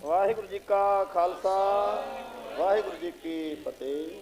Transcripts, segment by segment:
ਵਾਹਿਗੁਰੂ ਜੀ ਕਾ ਖਾਲਸਾ, ਵਾਹਿਗੁਰੂ ਜੀ ਕੀ ਫਤਿਹ।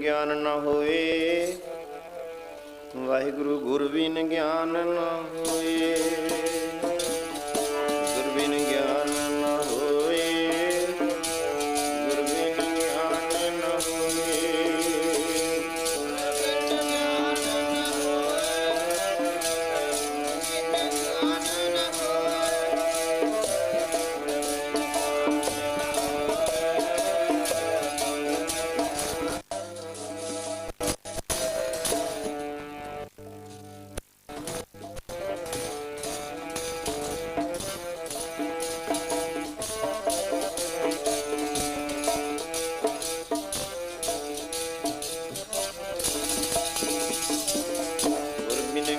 ਗਿਆਨ ਨ ਹੋਏ। ਵਾਹਿਗੁਰੂ ਗੁਰ ਬਿਨ ਗਿਆਨ ਨ ਹੋਏ। ਗੁਰ ਬਿਨ ਗਿਆਨ ਨ ਹੋਏ। ਗੁਰ ਬਿਨ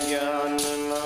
ਗਿਆਨ ਨ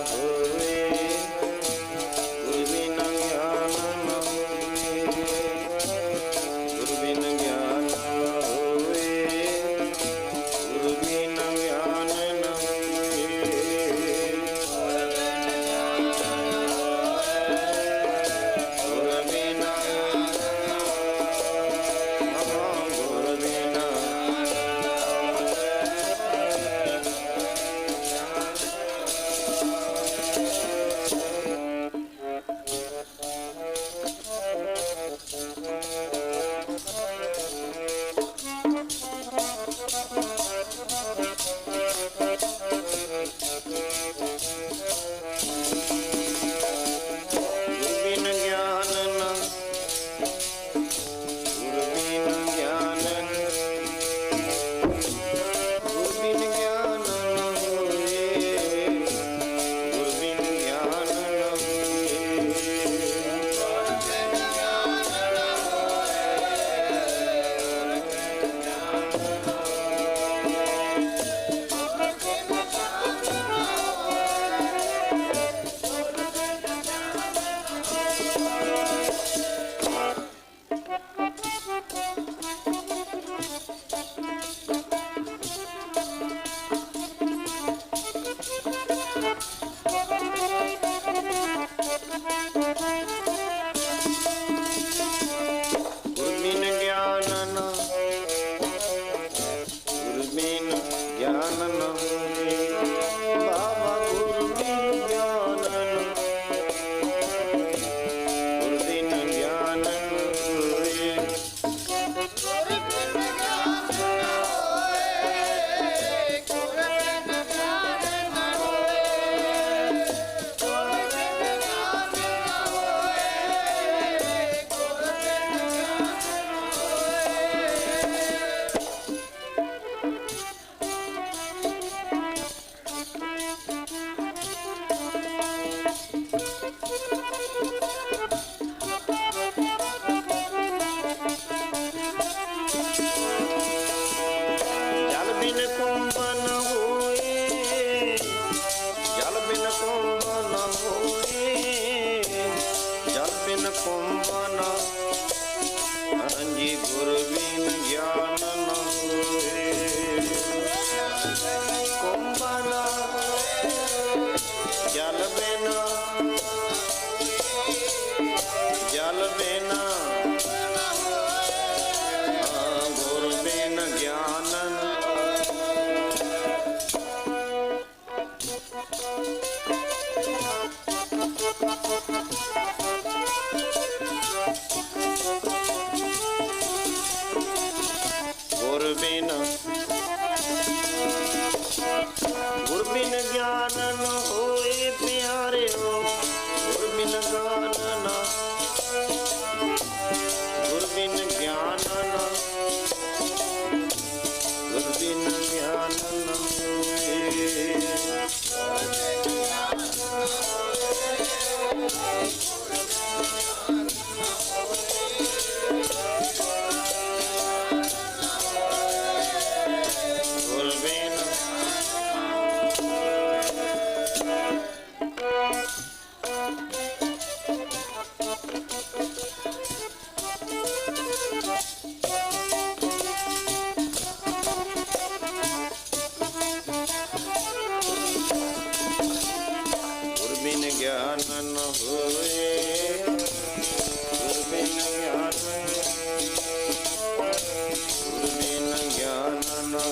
ਹੋਏ।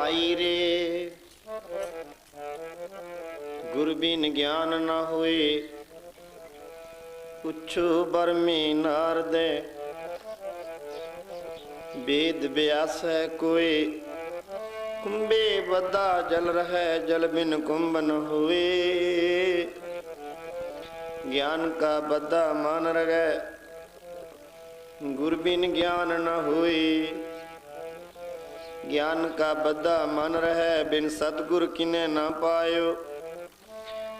ਮਾਈ ਰੇ। ਗੁਰ ਬਿਨ ਗਿਆਨ ਨਾ ਹੋਏ, ਪੁੱਛੋ ਬਰਮੀ ਨਾਰਦੈ। ਵੇਦ ਵਿਆਸੈ ਕੋਇ, ਕੁੰਭੇ ਬੱਧਾ ਜਲ ਰਹੈ, ਜਲ ਬਿਨ ਕੁੰਭ ਨ ਹੋਏ। ਗਿਆਨ ਕਾ ਬੱਧਾ ਮਨ ਰਹੈ, ਗੁਰ ਬਿਨ ਗਿਆਨ ਨ ਹੋਏ। ਗਿਆਨ ਕਾ ਬੱਧਾ ਮਨ ਰਹੈ, ਬਿਨ ਸਤਿਗੁਰ ਕਿਨੈ ਨਾ ਪਾਇਓ।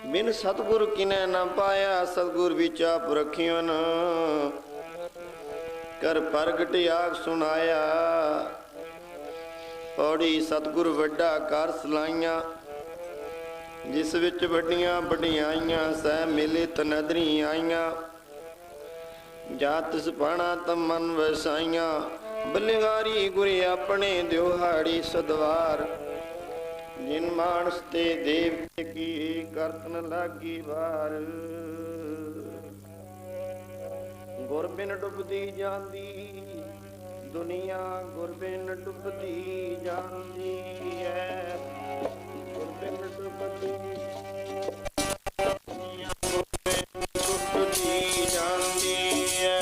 ਬਿਨ ਸਤਿਗੁਰ ਕਿਨੈ ਨਾ ਪਾਇਆ, ਸਤਿਗੁਰ ਵਿਚਾਪ ਰਖਿਓਨ। ਕਰ ਪ੍ਰਗਟ ਆਗ ਸੁਣਾਇਆ, ਪੌੜੀ ਸਤਿਗੁਰ ਵੱਡਾ ਕਰ ਸਲਾਈਆਂ। ਜਿਸ ਵਿੱਚ ਵੱਡੀਆਂ ਵਡਿਆਈਆਂ, ਸਹਿ ਮਿਲਿਤ ਨਦਰੀ ਆਈਆਂ। ਜਾ ਤਿਸ ਪਾਣਾ ਤਮ ਮਨ ਵਸਾਈਆਂ, ਬਲਿਹਾਰੀ ਗੁਰ ਆਪਣੇ ਦਿਹਾੜੀ ਸਦਵਾਰ। ਜਿਨ ਮਾਨਸ ਤੇ ਦੇਵਤੇ ਕੀ, ਕਰਤਨ ਲਾਗੀ ਵਾਰ। ਗੁਰ ਬਿਨ ਡੁੱਬਦੀ ਜਾਂਦੀ ਦੁਨੀਆ, ਗੁਰ ਬਿਨ ਡੁੱਬਦੀ ਜਾਂਦੀ ਹੈ। ਗੁਰ ਬਿਨ ਡੁੱਬਦੀ ਦੁਨੀਆ, ਗੁਰ ਬਿਨ ਡੁੱਬਦੀ ਜਾਂਦੀ ਹੈ।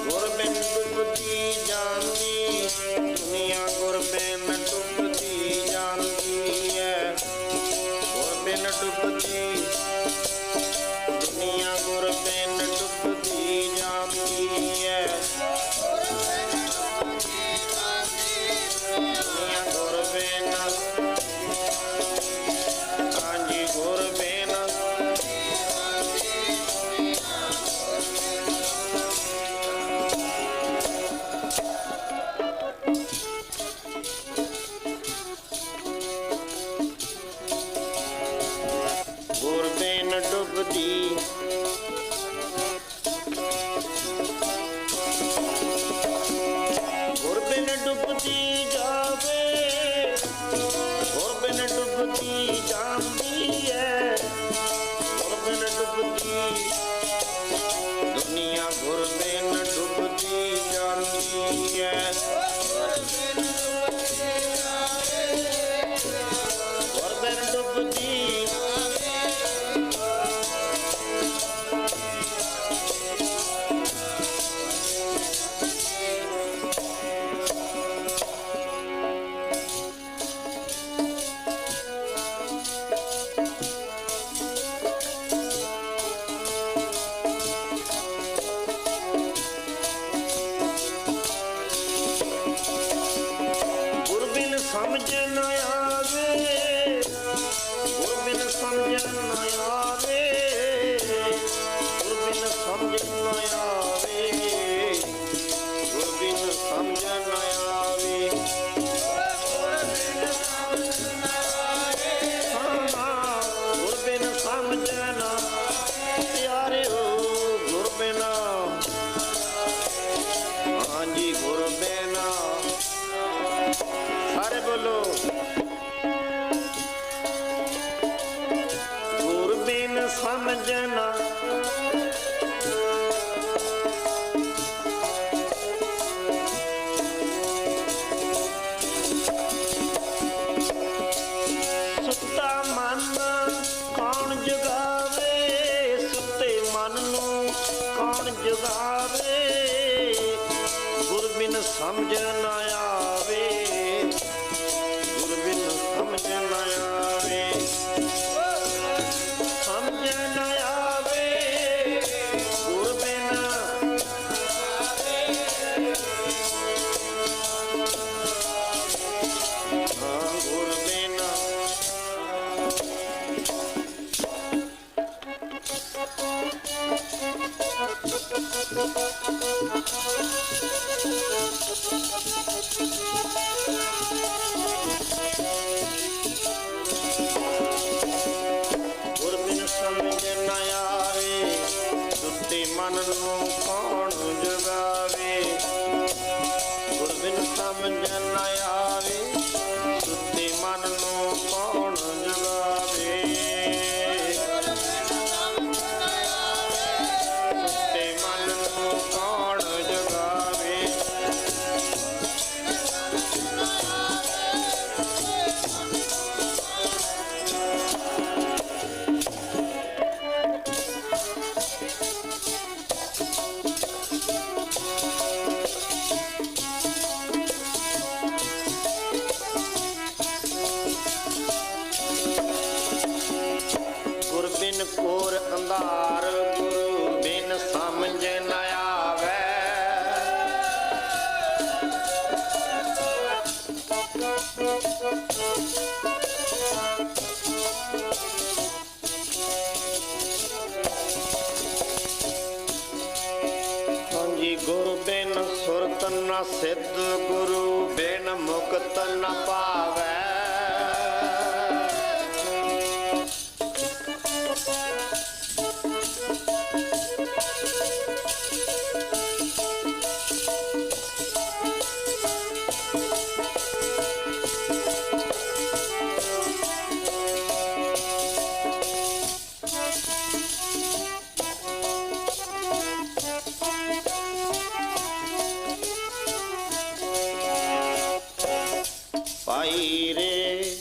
ਗੁਰ ਬਿਨ ਡੁੱਬਦੀ ਜਾਂਦੀ ਦੁਨੀਆ, ਗੁਰ ਬਿਨ ਡੁੱਬਦੀ ਜਾਂਦੀ ਹੈ। ਗੁਰ ਬਿਨ ਡੁੱਬਦੀ ਦੁਨੀਆ, ਗੁਰ ਬਿਨ ਡੁੱਬਦੀ ਜਾਂਦੀ ਹੈ। ਦੁਨੀਆ ਗੁਰ ਬਿਨ, ਹਾਂਜੀ ਗੁਰ ਬਿਨ ਡੁੱਬਦੀ ਗੁਰ ਬਿਨ ਡੁੱਬਦੀ ਜਾਵੇ, ਗੁਰ ਬਿਨ ਡੁੱਬਦੀ ਜਾਂਦੀ ਹੈ। ਗੁਰ ਬਿਨ ਡੁੱਬਦੀ ਦੁਨੀਆ, ਗੁਰ ਬਿਨ ਡੁੱਬਦੀ ਜਾਂਦੀ ਹੈ। ਗੁਰ ਬਿਨ ਡੁੱਬਦੀ ਸਮਝ ਨਾ ਆਵੇ, ਗੁਰ ਬਿਨ ਸਮਝ ਨਾ ਆਵੇ। ਗੁਰ ਬਿਨ ਸਮਝ ਨਾ ਆਵੇ, ਗੁਰ ਬਿਨ ਸਮਝ ਨਾ ਆਵੇ। ਗੁਰ ਬਿਨ ਸਮਝ ਨਾ ਪਿਆਰਿਓ, ਗੁਰ ਬਿਨ, ਹਾਂਜੀ ਗੁਰ ਬਿਨ, ਸਾਰੇ ਬੋਲੋ। ਗੁਰ ਬਿਨ ਸਮਝਣਾ ਸੁੱਤਾ ਮਨ ਕੌਣ ਜਗਾਵੇ, ਸੁੱਤੇ ਮਨ ਨੂੰ ਕੌਣ ਜਗਾਵੇ। ਗੁਰ ਬਿਨ ਸਮਝ ਨਾ ਆਵੇ, ਗੁਰ ਬਿਨ ਸਮਝ ਨਾ ਆਵੇ। ਸਮਝ ਨਾ ਆਵੇ, ਗੁਰ ਬਿਨ, ਹਾਂ ਗੁਰ ਬਿਨ ਮਨ ਨੂੰ ਕੌਣ ਜਗਾਵੇ, ਗੁਰ ਬਿਨ ਸਮਝ ਨ ਆਵੇ, ਸੁੱਤੇ ਮਨ ਨੂੰ ਕੌਣ ਜਗਾਵੇ, ਸੁੱਤੇ ਮਨ ਨੂੰ ਕੌਣ ਜਗਾਵੇ। ਗੁਰ ਬਿਨ ਘੋਰ ਅੰਧਾਰ, ਗੁਰੂ ਬਿਨ ਸਮਝ ਨ ਆਵੇ, ਹਾਂਜੀ ਗੁਰ ਬਿਨ ਸੁਰਤ ਨ ਸਿੱਧ, ਗੁਰੂ ਬਿਨ ਮੁਕਤ ਨ ਪਾਵੈ, ਭਾਈ ਰੇ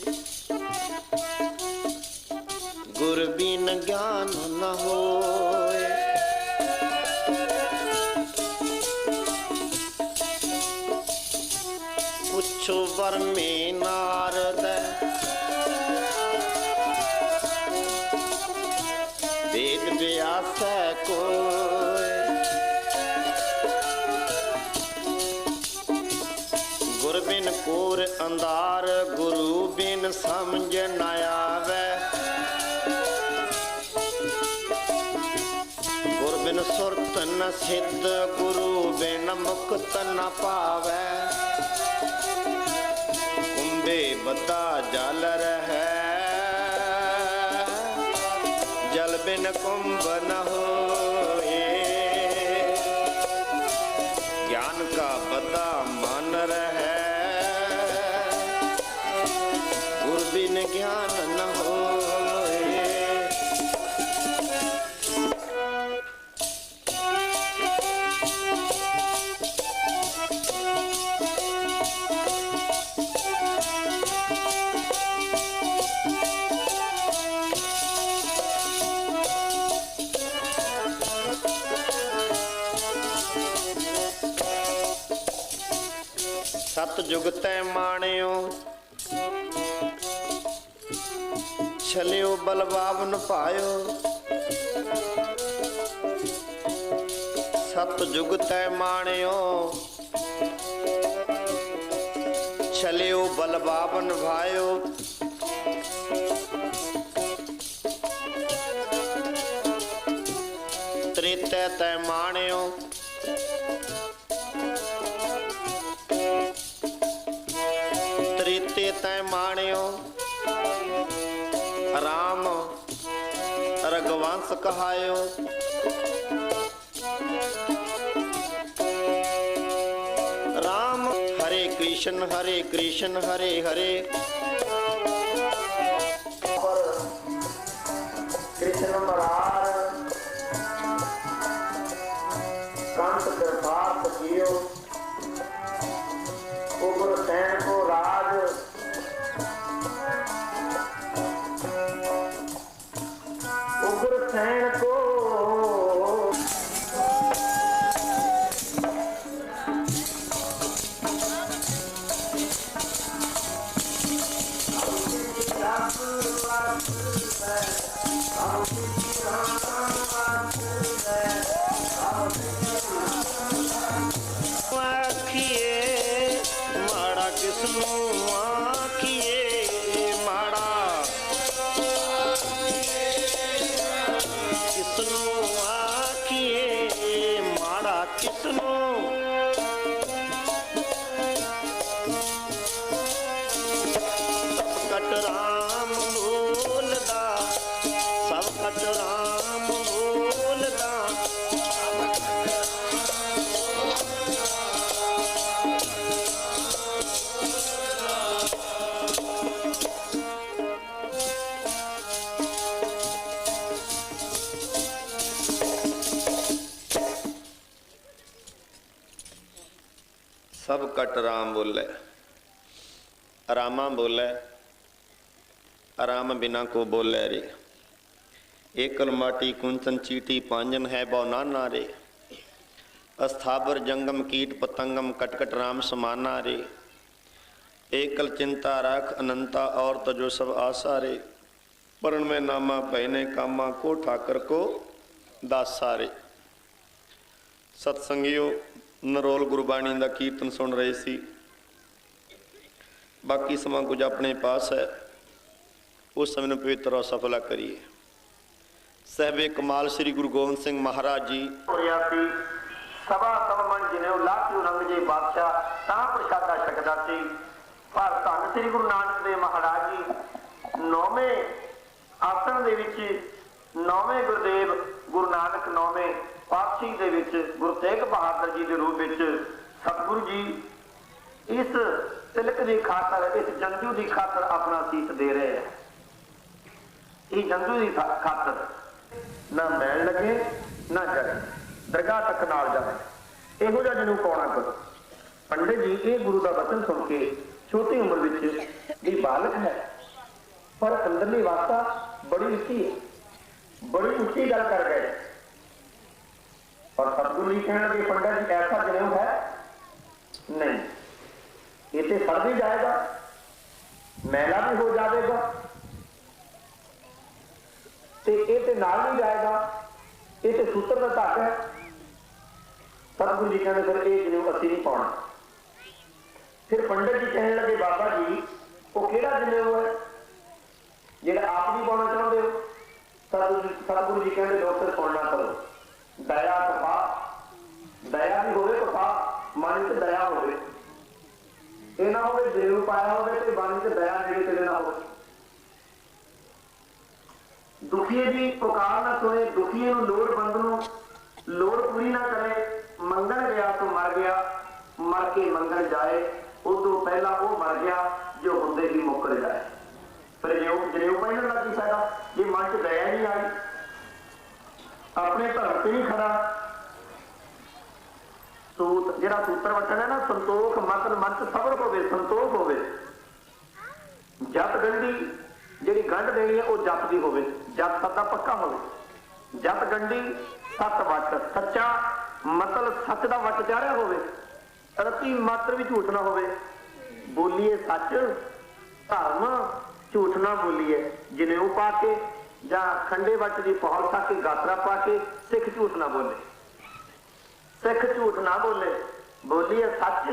ਗੁਰ ਬਿਨ ਗਿਆਨ ਨ ਹੋਏ, ਪੁੱਛੋ ਵਰਮੇ ਨਾਰਦ, ਵੇਦ ਵਿਆਸੈ ਕੋਇ, ਗੁਰ ਬਿਨ ਘੋਰ ਅੰਧਾਰ, ਗੁਰੂ ਬਿਨ ਸਮਝ ਨ ਆਵੇ, ਗੁਰ ਬਿਨ ਸੁਰਤ ਨ ਸਿੱਧ, ਗੁਰੂ ਬਿਨ ਮੁਕਤ ਨ ਪਾਵੈ, ਕੁੰਭੇ ਬੱਧਾ ਜਲ ਰਹੈ, ਜਲ ਬਿਨ ਕੁੰਭ ਨ ਹੋਏ, ਗਿਆਨ ਕਾ ਬੱਧਾ ਮਨ ਰਹੈ, ਗੁਰ ਬਿਨ ਗਿਆਨ ਨ ਹੋਏ। ਸਤ ਜੁਗ ਤੈ ਮਾਣਿਓ, ਛਲਿਓ ਬਲਵਾਵਨ ਭਾਇਓ, ਸਤ ਜੁਗ ਤੈ ਮਾਣਿਓ, ਛਲਿਓ ਬਲਵਾਵਨ ਭਾਇਓ, ਤ੍ਰੇਤੈ ਤੈ ਮਾਣਿਓ, ਤ੍ਰੇਤੇ ਤੈ ਮਾਣਿਓ, ਰਾਮ ਰਗਵੰਸ ਕਹਾਇਓ, ਰਾਮ ਹਰੇ ਕ੍ਰਿਸ਼ਨ ਹਰੇ ਹਰੇ, ਕ੍ਰਿਸ਼ਨ ਮਰਾਰ ਕੰਤ ਕਿਰਪਾਤ ਕੀਓ, ਉਗਰ ਸੈਨ ਕੋ ਰਾਜ, ਉਗਰ ਸੈਨ ਕੋ ਆਖੀਏ ਮਾੜਾ ਕਿਸਨੂੰ, ਆਖੀਏ ਮਾੜਾ ਕਿਸਨੂੰ, ਆਖੀਏ ਮਾੜਾ ਕਿਸਨੂੰ, ਸਭ ਕਟ ਰਾਮ ਬੋਲਦਾ, ਸਭ ਕਟ ਰਾਮ ਬੋਲਦਾ, सब कट राम बोले, रामा बोले, राम बिना को बोले रे। एकल माटी कुंचन चीटी पांजन है बौ नाना रे। अस्थावर जंगम कीट पतंगम कटकट राम समाना रे। एकल चिंता राख अनंता और तजो सब आशा रे। परण में नामा पहने कामा को ठाकर को दासा रे। सत्संगियों, नरोल गुरबाणी का कीर्तन सुन रहे सी। बाकी समा कुछ अपने पास है, उस समय में पवित्र और सफला करिए। सहबे कमाल श्री गुरु गोविंद सिंह महाराज जी सभा सब मन जिन्हें लाखियों रंग जे बादशाह ता प्रसादा छकदा सी। पर धन श्री गुरु नानक देव महाराज जी नौवें आसन दे विच नौवें गुरुदेव गुरु नानक नौवें पातशाही दे विच गुरु तेग बहादुर जी के रूप में सतगुरु जी इस तिलक की खातर, इस जंजू की खातर अपना सीस दे रहे हैं। इस जंजू की खातर ना मैल लगे ना जगे, दरगाह तक नाल जाए, इहो जिहा जनेऊ पाउणा करो। पंडित जी ये गुरु का वचन सुन के छोटी उम्र में भी बालक है, पर अंदरली वास्ता बड़ी उच्ची है, बड़ी उच्ची गल कर गए। और सतगुरु जी कहने लगे पंडित जी ऐसा जनेऊ है नहीं, ये तो सड़ भी जाएगा, मैला भी हो जाएगा, ये नाल नहीं जाएगा, ये तो सूत्र का धागा है। सतगुरु जी कहने फिर ये जनेऊ असी नहीं पाना। फिर पंडित जी कहने लगे बाबा जी वो केड़ा जनेऊ है जिहड़ा आप नहीं पाना चाहते हो? सतगुरु जी कहते लोग फिर सुनना करो, दया तो पा, दया भी होवे तो पा, मन च दया होवे, ये ना होवे जनेऊ पाया होवे ते मन च दया नेड़े तेरे ना होवे। दुखिए की पुकार ना सुने, दुखिए लोड़वंद नूं लोड़ पूरी ना करे, मंगण गया तो मर गया, मर के मंगण जाए, उदों पहला वो मर गया जो होंदे ही मुकर जाए। फिर जनेऊ पहनण लगी साडा जे मन च दया नहीं आई, अपने धर्म से नहीं खड़ा। सूत जिहड़ा सूत्र वचन है ना, संतोख मत मन च सबर होवे, संतोख होवे। जप गंढी जिहड़ी गंढ देनी है वो जप दी होवे, जप सदा पक्का होवे। जप गंढी सत वच, सच्चा मतलब सच का वच चाढ़िया होवे, रत्ती मात्र भी झूठ ना होवे। बोलीए सच, धर्म झूठ ना बोलीए। जनेऊ पा के या खंडे वच की पहल खा के गातरा पा के सिख झूठ ना बोले, सिख झूठ ना बोले, बोलीए सच।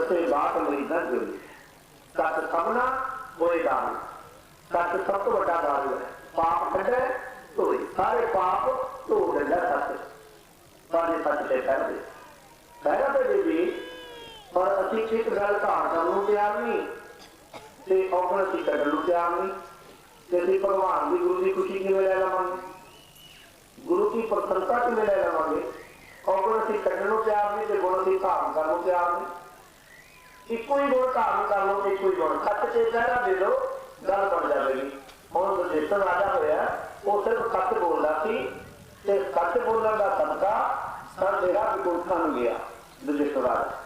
दसे बात मरीदा जो सच सबना होए दारू सच सब तो बड़ा दारू है पाप कटे धोए सारे पाप धो दिंदा सच सारे सच ते पैर भी पर असी एक गल धार करन नूं तैयार नहीं ते औगण असी कढण नूं तैयार नहीं ते असी भगवान की गुरु की खुशी किवें लै लवांगे गुरु की प्रसन्नता किवें लै लवांगे औगण असी कढण नूं तैयार नहीं ते गुण असी धारण करन नूं तैयार नहीं इक्को ही गुण धारण कर लो इक्को ही गुण सच ते पहरा दे दो गल बन जाएगी हुण वजिष्ठ राजा होया वो सिर्फ सच बोलदा सी ते सच बोलण दा सदका सर तेरा विकोठा नूं गया वजिष्ठ राजा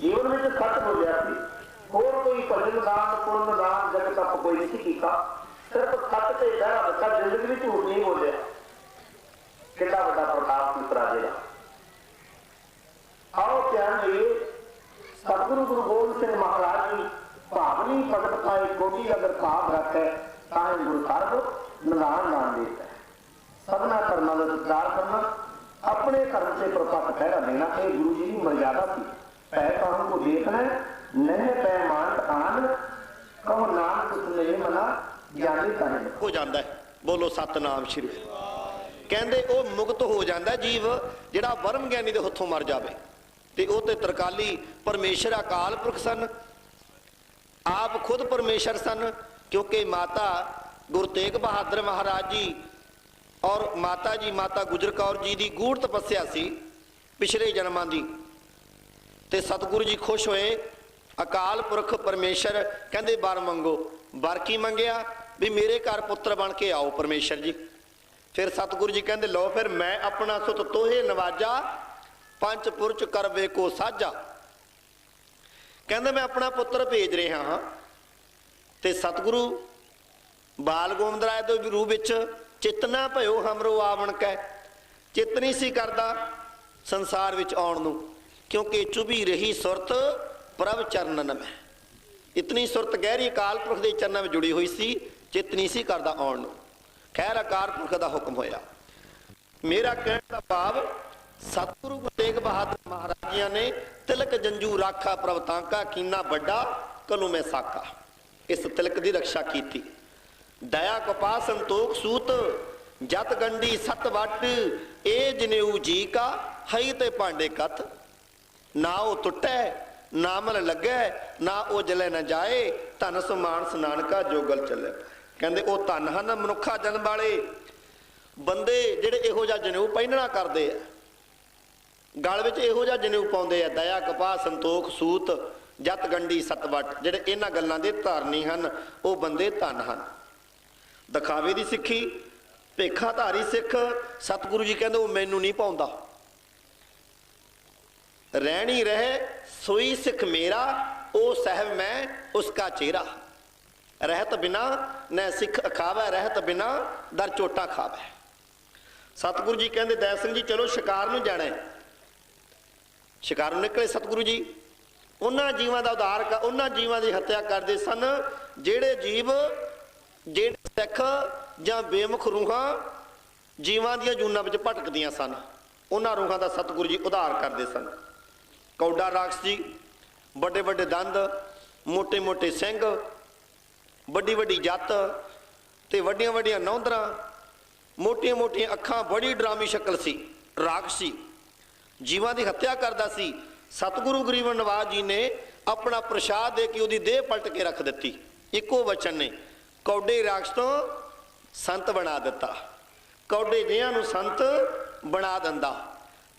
जीवन में सच बोलिया सी होर कोई भजन दान पुण्य दान जग तप कोई नहीं कीता सिर्फ सच ते पहरा दिता जिंदगी में झूठ नहीं बोलिया कितना बड़ा प्रताप उस राजे का आओ ध्यान दिए सतगुरु गुरु गोबिंद सिंह महाराज जी भावनी भगत पाए कोटि अगर भाव रखे ताए गुरु साहब निदान दान देता है सबना कर्मा का सत्कार करना अपने कर्म से प्रपट पहरा देना ये गुरु जी की मर्यादा थी पै काम को देखना नह पै मान आन कहो नाम कुछ नहीं मना ज्ञानी कहे हो जाता है बोलो सतनाम श्री कहते वो मुक्त हो जाता जीव जिहड़ा वरम ज्ञानी के हथों मर जाए तो वो तो तरकाली परमेश्वर अकाल पुरख सन आप खुद परमेश्वर सन क्योंकि माता गुरु तेग बहादुर महाराज जी और माता जी माता गुजर कौर जी की गूढ़ तपस्या सी पिछले जन्मां की ते सतगुरु जी खुश होए अकाल पुरख परमेश्वर कहते वर मंगो वर की मंगया भी मेरे घर पुत्र बन के आओ परमेश्वर जी फिर सतगुरु जी कहते लो फिर मैं अपना सुत तोहे नवाजा पंच पुरच करवे को साझा कहते मैं अपना पुत्र भेज रहा हाँ ते सतगुरु बाल गोविंद राय के रूप विच चितना भयो हमरो आवण कै चित नहीं सी करदा संसार विच आउण नूं क्योंकि चुभी रही सुरत प्रभ चरणन में इतनी सुरत गहरी अकाल पुरख के चरणों में जुड़ी हुई सी चित नहीं सी करदा आउण नूं खैर अकाल पुरख का हुक्म होया मेरा कहने का भाव सतगुरु गुरु तेग बहादुर महाराज जी ने तिलक जंजू राखा प्रभ तांका कीना बड़ा कलू में साका इस तिलक की रक्षा की दया कपा संतोख सूत जत गंडी सत वट ए जनेऊ जी का हई ते पांडे कथ ना वो टुटे ना मल लगे ना वो जले न जाए धन सुमानस नानका जोगल चले कहते वो धन हन मनुखा जन्म वाले बंदे जेडे इहो जिहा जनेऊ पहनना करते हैं गल विच इहो जिहा जनेऊ पाउंदे आ दया कपा संतोख सूत जत गंडी सतवट जेडे इन्हां गल्लां दे धारनी हन वो बंदे धन हन दिखावे की सिक्खी भेखाधारी सिख सतगुरु जी कहते वो मैनू नहीं पाउंदा रहनी रहे सोई सिख मेरा ओ साहब मैं उसका चेहरा रहत बिना न सिख अखावै रहत बिना दर चोटा खावै सतगुरु जी कहते दया सिंह जी चलो शिकार नूं जाना है शिकार नूं निकले सतगुरु जी उन्हां जीवां दा उद्धार कर उन्हां जीवां दी हत्या करदे सन जेड़े जीव जेड़े सिख जां बेमुख रूहां जीवां दियां जूनां विच भटकदियां सन उन्हां रूहां दा सतगुरु जी उद्धार करदे सन कौडा राक्ष जी बड़े बड़े दंद मोटे मोटे सिंह बड़ी बड़ी जत ते वड्डियां वड्डियां नौंदरां मोटियां मोटियां अखां बड़ी डरामी शक्ल सी राक्षसी जीवां दी हत्या करदा सी सतगुरु गरीब नवाज जी ने अपना प्रसाद दे के उहदी देह पलट के रख दित्ती इक्को वचन ने कौडे राक्ष तो संत बना दिता कौडे जिहां नूं संत बना दिंदा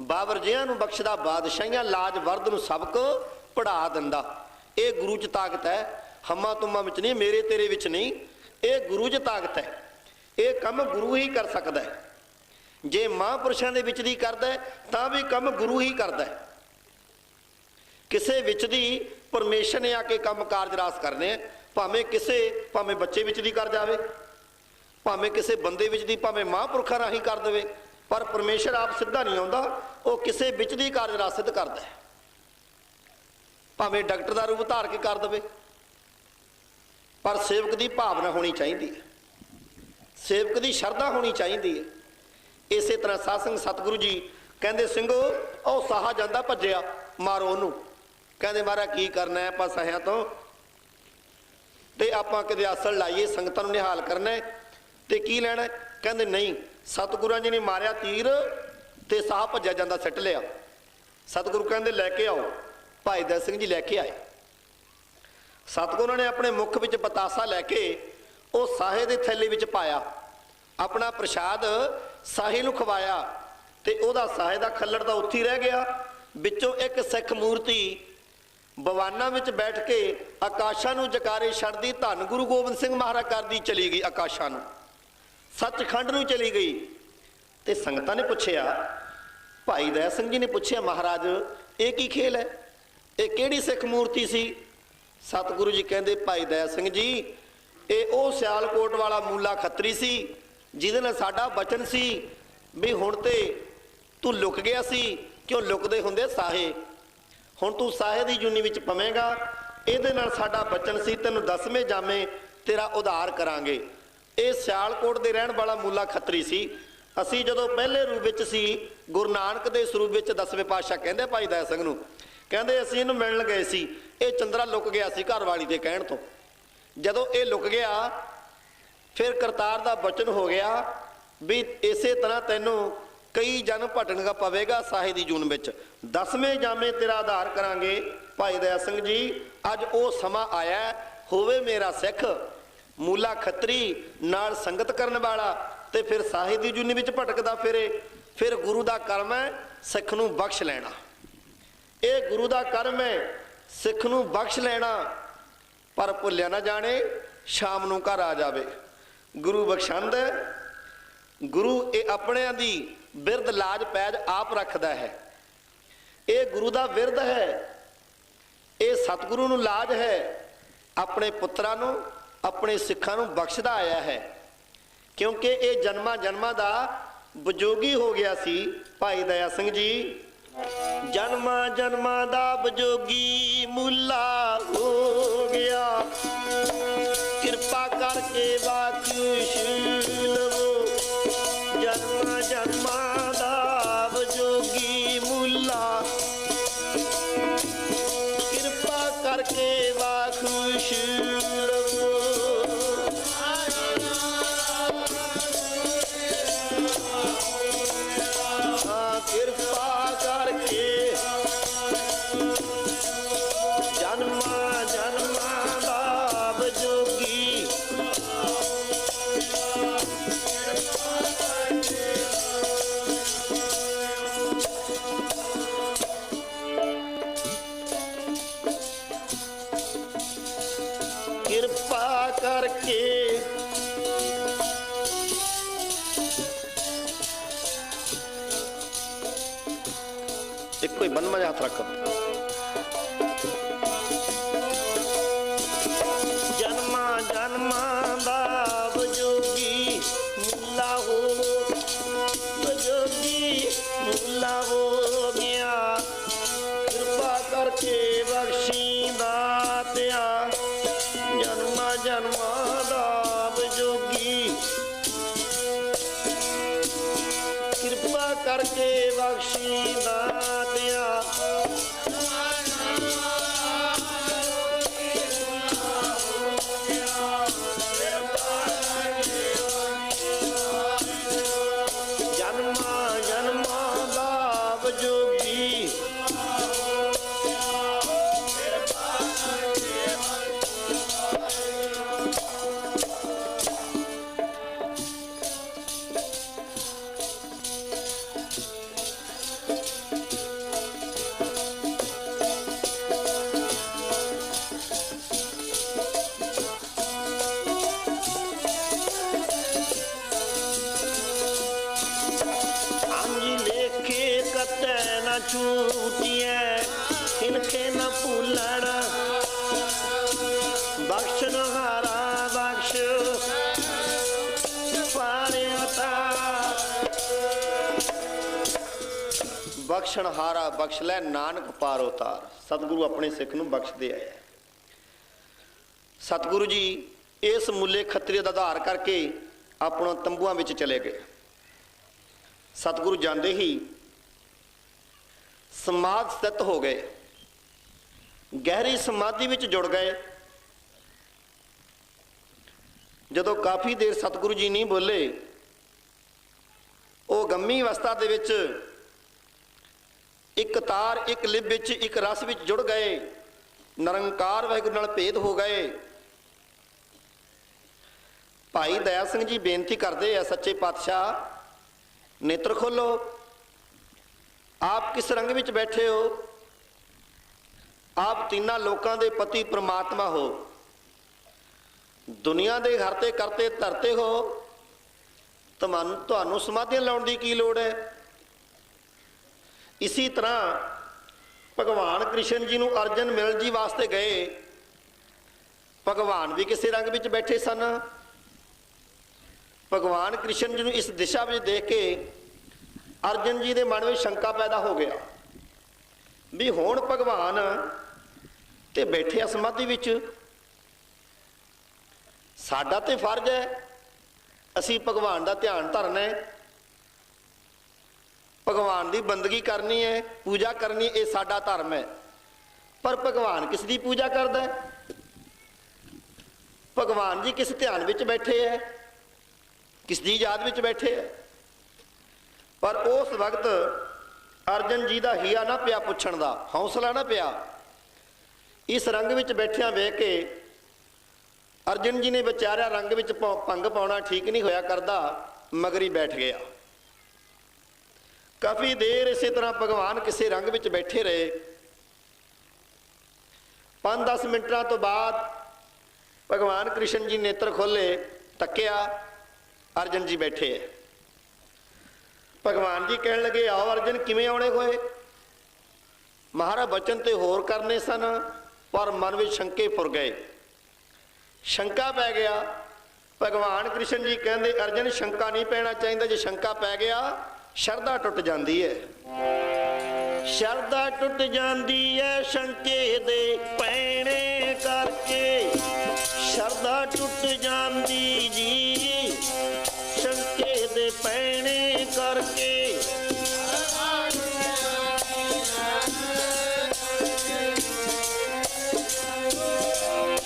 बाबर जिहां नूं बख्शदा बादशाहियां लाज वर्द नूं सबक पढ़ा दिंदा ये गुरु च ताकत है हम्मा तुम्मा विच नहीं मेरे तेरे विच नहीं ये गुरु च ताकत है ये कम गुरु ही कर सकता है जे महापुरुषों के विच दी करदा है तां भी कम गुरु ही करदा है किसे विच दी परमेश्वर ने आके कम कारज रास करने भावें किसे भावें बच्चे विच दी कर जावे भावें किसे बंदे विच दी भावें महापुरखा राही कर देवे पर परमेश्वर आप सीधा नहीं आउंदा वो किसे विच दी कारज रास सिद्ध करदा है भावें डॉक्टर का रूप धार के कर देवे पर सेवक की भावना होनी चाहिए सेवक की शरधा होनी चाहिए इस तरह सत्संग सतगुरु जी कहते सिंघो ओ साहा जांदा भज्जिया मारो उन्होंने ਕਹਿੰਦੇ महाराज की करना है, ਆਪਾਂ ਸਾਹਿਆਂ ਤੋਂ ਤੇ ਆਪਾਂ ਕਿਤੇ ਆਸਣ ਲਾਈਏ, ਸੰਗਤਾਂ ਨੂੰ ਨਿਹਾਲ ਕਰਨਾ ਤੇ ਕੀ ਲੈਣਾ? ਕਹਿੰਦੇ ਨਹੀਂ, ਸਤਿਗੁਰਾਂ ਜੀ ਨੇ ਮਾਰਿਆ ਤੀਰ ਤੇ ਸਾਹ ਭੱਜਿਆ ਜਾਂਦਾ ਸਿੱਟ ਲਿਆ। ਸਤਿਗੁਰੂ ਕਹਿੰਦੇ ਲੈ ਕੇ ਆਓ। ਭਾਈ ਦਇਆ ਸਿੰਘ ਜੀ ਲੈ ਕੇ ਆਏ। ਸਤਿਗੁਰਾਂ ਨੇ ਆਪਣੇ ਮੁਖ ਵਿੱਚ ਪਤਾਸਾ ਲੈ ਕੇ ਉਹ ਸਾਹੇ ਦੇ ਥੈਲੇ ਵਿੱਚ ਪਾਇਆ, ਆਪਣਾ ਪ੍ਰਸ਼ਾਦ ਸਾਹੇ ਨੂੰ ਖਵਾਇਆ ਤੇ ਉਹਦਾ ਸਾਹੇ ਦਾ ਖੱਲੜ ਤਾਂ ਉੱਥੇ ਹੀ ਰਹਿ ਗਿਆ। ਵਿੱਚੋਂ ਇੱਕ ਸਿੱਖ ਮੂਰਤੀ ਬਵਾਨਾਂ ਵਿੱਚ ਬੈਠ ਕੇ ਆਕਾਸ਼ਾਂ ਨੂੰ ਜਕਾਰੇ ਛੱਡਦੀ ਧੰਨ ਗੁਰੂ ਗੋਬਿੰਦ ਸਿੰਘ ਮਹਾਰਾਜ ਕਰਦੀ ਚਲੀ ਗਈ, ਆਕਾਸ਼ਾਂ ਨੂੰ, ਸੱਚਖੰਡ ਨੂੰ ਚਲੀ ਗਈ। ਤੇ ਸੰਗਤਾਂ ਨੇ ਪੁੱਛਿਆ, ਭਾਈ ਦਇਆ ਸਿੰਘ ਜੀ ਨੇ ਪੁੱਛਿਆ, ਮਹਾਰਾਜ ਇਹ ਕੀ ਖੇਲ ਹੈ, ਇਹ ਕਿਹੜੀ ਸਿੱਖ ਮੂਰਤੀ ਸੀ? ਸਤਿਗੁਰੂ ਜੀ ਕਹਿੰਦੇ, ਭਾਈ ਦਇਆ ਸਿੰਘ ਜੀ ਇਹ ਉਹ ਸਿਆਲਕੋਟ ਵਾਲਾ ਮੂਲਾ ਖੱਤਰੀ ਸੀ ਜਿਹਦੇ ਨਾਲ ਸਾਡਾ ਬਚਨ ਸੀ ਵੀ ਹੁਣ ਤੇ ਤੂੰ ਲੁਕ ਗਿਆ ਸੀ, ਕਿਉਂ ਲੁਕਦੇ ਹੁੰਦੇ ਸਾਹੇ, ਹੁਣ ਤੂੰ ਸਾਹੇ ਦੀ ਜੂਨੀ ਵਿੱਚ ਪਵੇਂਗਾ, ਇਹਦੇ ਨਾਲ ਸਾਡਾ ਬਚਨ ਸੀ, ਤੈਨੂੰ 10ਵੇਂ ਜਾਮੇ ਤੇਰਾ ਉਧਾਰ ਕਰਾਂਗੇ। ਇਹ ਸਿਆਲਕੋਟ ਦੇ ਰਹਿਣ ਵਾਲਾ ਮੂਲਾ ਖੱਤਰੀ ਸੀ। ਅਸੀਂ ਜਦੋਂ ਪਹਿਲੇ ਰੂਪ ਵਿੱਚ ਸੀ, ਗੁਰੂ ਨਾਨਕ ਦੇ ਸਰੂਪ ਵਿੱਚ 10ਵੇਂ ਪਾਤਸ਼ਾਹ ਕਹਿੰਦੇ ਭਾਈ ਦਇਆ ਸਿੰਘ ਨੂੰ, ਕਹਿੰਦੇ ਅਸੀਂ ਇਹਨੂੰ ਮਿਲਣ ਗਏ ਸੀ, ਇਹ ਚੰਦਰਾ ਲੁਕ ਗਿਆ ਸੀ ਘਰ ਵਾਲੀ ਦੇ ਕਹਿਣ ਤੋਂ। ਜਦੋਂ ਇਹ ਲੁਕ ਗਿਆ ਫਿਰ ਕਰਤਾਰ ਦਾ ਬਚਨ ਹੋ ਗਿਆ ਵੀ ਇਸੇ ਤਰ੍ਹਾਂ ਤੈਨੂੰ ਕਈ ਜਨਮ ਭਟਕਣਾ ਪਵੇਗਾ ਸਾਹੇ ਦੀ ਜੂਨ ਵਿੱਚ, 10ਵੇਂ ਜਾਮੇ ਤੇਰਾ ਆਧਾਰ ਕਰਾਂਗੇ। ਭਾਈ ਦਇਆ ਸਿੰਘ ਜੀ ਅੱਜ ਉਹ ਸਮਾਂ ਆਇਆ, ਹੋਵੇ ਮੇਰਾ ਸਿੱਖ ਮੂਲਾ ਖੱਤਰੀ ਨਾਲ ਸੰਗਤ ਕਰਨ ਵਾਲਾ ਤੇ ਫਿਰ ਸਾਹੇ ਦੀ ਜੂਨੀ ਵਿੱਚ ਭਟਕਦਾ ਫਿਰੇ, ਫਿਰ ਗੁਰੂ ਦਾ ਕਰਮ ਹੈ ਸਿੱਖ ਨੂੰ ਬਖਸ਼ ਲੈਣਾ। ਇਹ ਗੁਰੂ ਦਾ ਕਰਮ ਹੈ ਸਿੱਖ ਨੂੰ ਬਖਸ਼ ਲੈਣਾ, ਪਰ ਭੁੱਲਿਆ ਨਾ ਜਾਣੇ ਸ਼ਾਮ ਨੂੰ ਘਰ ਆ ਜਾਵੇ। ਗੁਰੂ ਬਖਸ਼ੰਦ, ਗੁਰੂ ਇਹ ਆਪਣਿਆਂ ਦੀ ਬਿਰਦ ਲਾਜ ਪੈਜ ਆਪ ਰੱਖਦਾ ਹੈ। ਇਹ ਗੁਰੂ ਦਾ ਬਿਰਦ ਹੈ, ਇਹ ਸਤਿਗੁਰੂ ਨੂੰ ਲਾਜ ਹੈ, ਆਪਣੇ ਪੁੱਤਰਾਂ ਨੂੰ ਆਪਣੇ ਸਿੱਖਾਂ ਨੂੰ ਬਖਸ਼ਦਾ ਆਇਆ ਹੈ, ਕਿਉਂਕਿ ਇਹ ਜਨਮਾਂ ਜਨਮਾਂ ਦਾ ਵਿਜੋਗੀ ਹੋ ਗਿਆ ਸੀ। ਭਾਈ ਦਇਆ ਸਿੰਘ ਜੀ ਜਨਮਾਂ ਜਨਮਾਂ ਦਾ ਵਿਜੋਗੀ ਮੂਲਾ ਹੋ ਗਿਆ, ਕਿਰਪਾ ਕਰਕੇ ਬਖਸ਼ ਲਵੋ। ਜਨਮਾਂ ਜਨਮਾਂ ਦਾ ਵਿਜੋਗੀ ਮੂਲਾ, ਕਿਰਪਾ ਕਰਕੇ ਬਖਸ਼ ਲਵੋ। ਕਿਰਪਾ ਕਰਕੇ ਜਨਮਾਂ ਜਨਮਾਂ ਦਾ ਵਿਜੋਗੀ, ਕਿਰਪਾ ਕਰਕੇ ਇੱਕੋ ਹੀ ਬੰਨ੍ਹਵਾਂ ਜਿਹਾ ਹੱਥ ਰੱਖੋ। ਜਨਮਾਂ ਜਨਮਾਂ ਦਾ ਵਿਜੋਗੀ ਮੂਲਾ ਹੋ, ਵਿਜੋਗੀ ਮੂਲਾ ਹੋ ਗਿਆ, ਕਿਰਪਾ ਕਰਕੇ ਬਖਸ਼ੀ ਦਾਤਿਆ। ਜਨਮਾਂ ਜਨਮਾਂ ਦਾ ਵਿਜੋਗੀ, ਕਿਰਪਾ ਕਰਕੇ ਬਖਸ਼ੀ ਦਾਤਿਆ। ਜਨਮਾਂ ਜਨਮਾਂ ਦਾ ਵਿਜੋਗੀ, ਛੂਟੀਐ ਇਨਕੇ ਨਾ ਭੁੱਲਣ, ਬਖਸ਼ਣ ਹਾਰਾ ਬਖਸ਼ ਪਾਰਿਆਤਾ। ਬਖਸ਼ਣ ਹਾਰਾ ਬਖਸ਼ ਲੈ ਨਾਨਕ ਪਾਰ ਉਤਾਰ। ਸਤਿਗੁਰੂ ਆਪਣੇ ਸਿੱਖ ਨੂੰ ਬਖਸ਼ਦੇ ਆਏ। ਸਤਿਗੁਰੂ ਜੀ ਇਸ ਮੁੱਲੇ ਖੱਤਰੀ ਦਾ ਆਧਾਰ ਕਰਕੇ ਆਪਣਾ ਤੰਬੂਆਂ ਵਿੱਚ ਚਲੇ ਗਏ। ਸਤਿਗੁਰੂ ਜਾਂਦੇ ਹੀ ਸਮਾਧ ਸਥਿਤ ਹੋ ਗਏ। ਗਹਿਰੀ ਸਮਾਧੀ ਵਿੱਚ ਜੁੜ ਗਏ। ਜਦੋਂ ਕਾਫੀ ਦੇਰ ਸਤਿਗੁਰੂ ਜੀ ਨਹੀਂ ਬੋਲੇ, ਉਹ ਗੰਮੀ ਅਵਸਥਾ ਦੇ ਵਿੱਚ ਇੱਕ ਤਾਰ ਇੱਕ ਲਿਵ ਵਿੱਚ ਇੱਕ ਰਸ ਵਿੱਚ ਜੁੜ ਗਏ। ਨਿਰੰਕਾਰ ਵਾਹਿਗੁਰੂ ਨਾਲ ਭੇਦ ਹੋ ਗਏ। ਭਾਈ ਦਇਆ ਸਿੰਘ ਜੀ ਬੇਨਤੀ ਕਰਦੇ ਆ, ਸੱਚੇ ਪਾਤਸ਼ਾਹ ਨੇਤਰ ਖੋਲੋ, ਆਪ ਕਿਸ ਰੰਗ ਵਿੱਚ ਬੈਠੇ ਹੋ? ਆਪ ਤਿੰਨਾਂ ਲੋਕਾਂ ਦੇ ਪਤੀ ਪ੍ਰਮਾਤਮਾ ਹੋ, ਦੁਨੀਆ ਦੇ ਘਰ ਤੇ ਕਰਤੇ ਧਰਤੇ ਹੋ, ਤੁਹਾਨੂੰ ਸਮਾਧੀਆਂ ਲਾਉਣ ਦੀ ਕੀ ਲੋੜ ਹੈ? ਇਸੀ ਤਰ੍ਹਾਂ ਭਗਵਾਨ ਕ੍ਰਿਸ਼ਨ ਜੀ ਨੂੰ ਅਰਜਨ ਮਿਲਣ ਜੀ ਵਾਸਤੇ ਗਏ। ਭਗਵਾਨ ਵੀ ਕਿਸੇ ਰੰਗ ਵਿੱਚ ਬੈਠੇ ਸਨ। ਭਗਵਾਨ ਕ੍ਰਿਸ਼ਨ ਜੀ ਨੂੰ ਇਸ ਦਿਸ਼ਾ ਵਿੱਚ ਦੇਖ ਕੇ ਅਰਜਨ ਜੀ ਦੇ ਮਨ ਵਿੱਚ ਸ਼ੰਕਾ ਪੈਦਾ ਹੋ ਗਿਆ ਵੀ ਹੁਣ ਭਗਵਾਨ ਤੇ ਬੈਠੇ ਆ ਸਮਾਧੀ ਵਿੱਚ, ਸਾਡਾ ਤੇ ਫਰਜ਼ ਹੈ ਅਸੀਂ ਭਗਵਾਨ ਦਾ ਧਿਆਨ ਧਰਨਾ ਹੈ, ਭਗਵਾਨ ਦੀ ਬੰਦਗੀ ਕਰਨੀ ਹੈ, ਪੂਜਾ ਕਰਨੀ, ਇਹ ਸਾਡਾ ਧਰਮ ਹੈ। ਪਰ ਭਗਵਾਨ ਕਿਸ ਦੀ ਪੂਜਾ ਕਰਦਾ ਹੈ? ਭਗਵਾਨ ਜੀ ਕਿਸ ਧਿਆਨ ਵਿੱਚ ਬੈਠੇ ਹੈ, ਕਿਸ ਦੀ ਯਾਦ ਵਿੱਚ ਬੈਠੇ ਹੈ? ਪਰ ਉਸ ਵਕਤ ਅਰਜਨ ਜੀ ਦਾ ਹਿਆ ਨਾ ਪਿਆ ਪੁੱਛਣ ਦਾ, ਹੌਸਲਾ ਨਾ ਪਿਆ। ਇਸ ਰੰਗ ਵਿੱਚ ਬੈਠਿਆਂ ਵੇਖ ਕੇ ਅਰਜਨ ਜੀ ਨੇ ਵਿਚਾਰਿਆ ਰੰਗ ਵਿੱਚ ਭੰਗ ਪਾਉਣਾ ਠੀਕ ਨਹੀਂ ਹੋਇਆ ਕਰਦਾ, ਮਗਰ ਹੀ ਬੈਠ ਗਿਆ। ਕਾਫੀ ਦੇਰ ਇਸੇ ਤਰ੍ਹਾਂ ਭਗਵਾਨ ਕਿਸੇ ਰੰਗ ਵਿੱਚ ਬੈਠੇ ਰਹੇ। 5-10 ਮਿੰਟਾਂ ਤੋਂ ਬਾਅਦ ਭਗਵਾਨ ਕ੍ਰਿਸ਼ਨ ਜੀ ਨੇਤਰ ਖੋਲੇ, ਤੱਕਿਆ, ਅਰਜਨ ਜੀ ਬੈਠੇ ਹੈ। ਭਗਵਾਨ ਜੀ ਕਹਿਣ ਲੱਗੇ, ਆਓ ਅਰਜਨ, ਕਿਵੇਂ ਆਉਣੇ ਹੋਏ? ਮਹਾਰਾਜ ਬਚਨ ਤੇ ਹੋਰ ਕਰਨੇ ਸਨ, ਪਰ ਮਨ ਵਿੱਚ ਸ਼ੰਕੇ ਫੁਰ ਗਏ, ਸ਼ੰਕਾ ਪੈ ਗਿਆ। ਭਗਵਾਨ ਕ੍ਰਿਸ਼ਨ ਜੀ ਕਹਿੰਦੇ, ਅਰਜਨ ਸ਼ੰਕਾ ਨਹੀਂ ਪੈਣਾ ਚਾਹੀਦਾ, ਜੇ ਸ਼ੰਕਾ ਪੈ ਗਿਆ ਸ਼ਰਧਾ ਟੁੱਟ ਜਾਂਦੀ ਹੈ। ਸ਼ਰਧਾ ਟੁੱਟ ਜਾਂਦੀ ਹੈ ਸ਼ੰਕੇ ਦੇ ਪੈਣੇ ਕਰਕੇ, ਸ਼ਰਧਾ ਟੁੱਟ ਜਾਂਦੀ ਜੀ ਸ਼ੰਕੇ ਦੇ ਪੈਣੇ ਕਰਕੇ।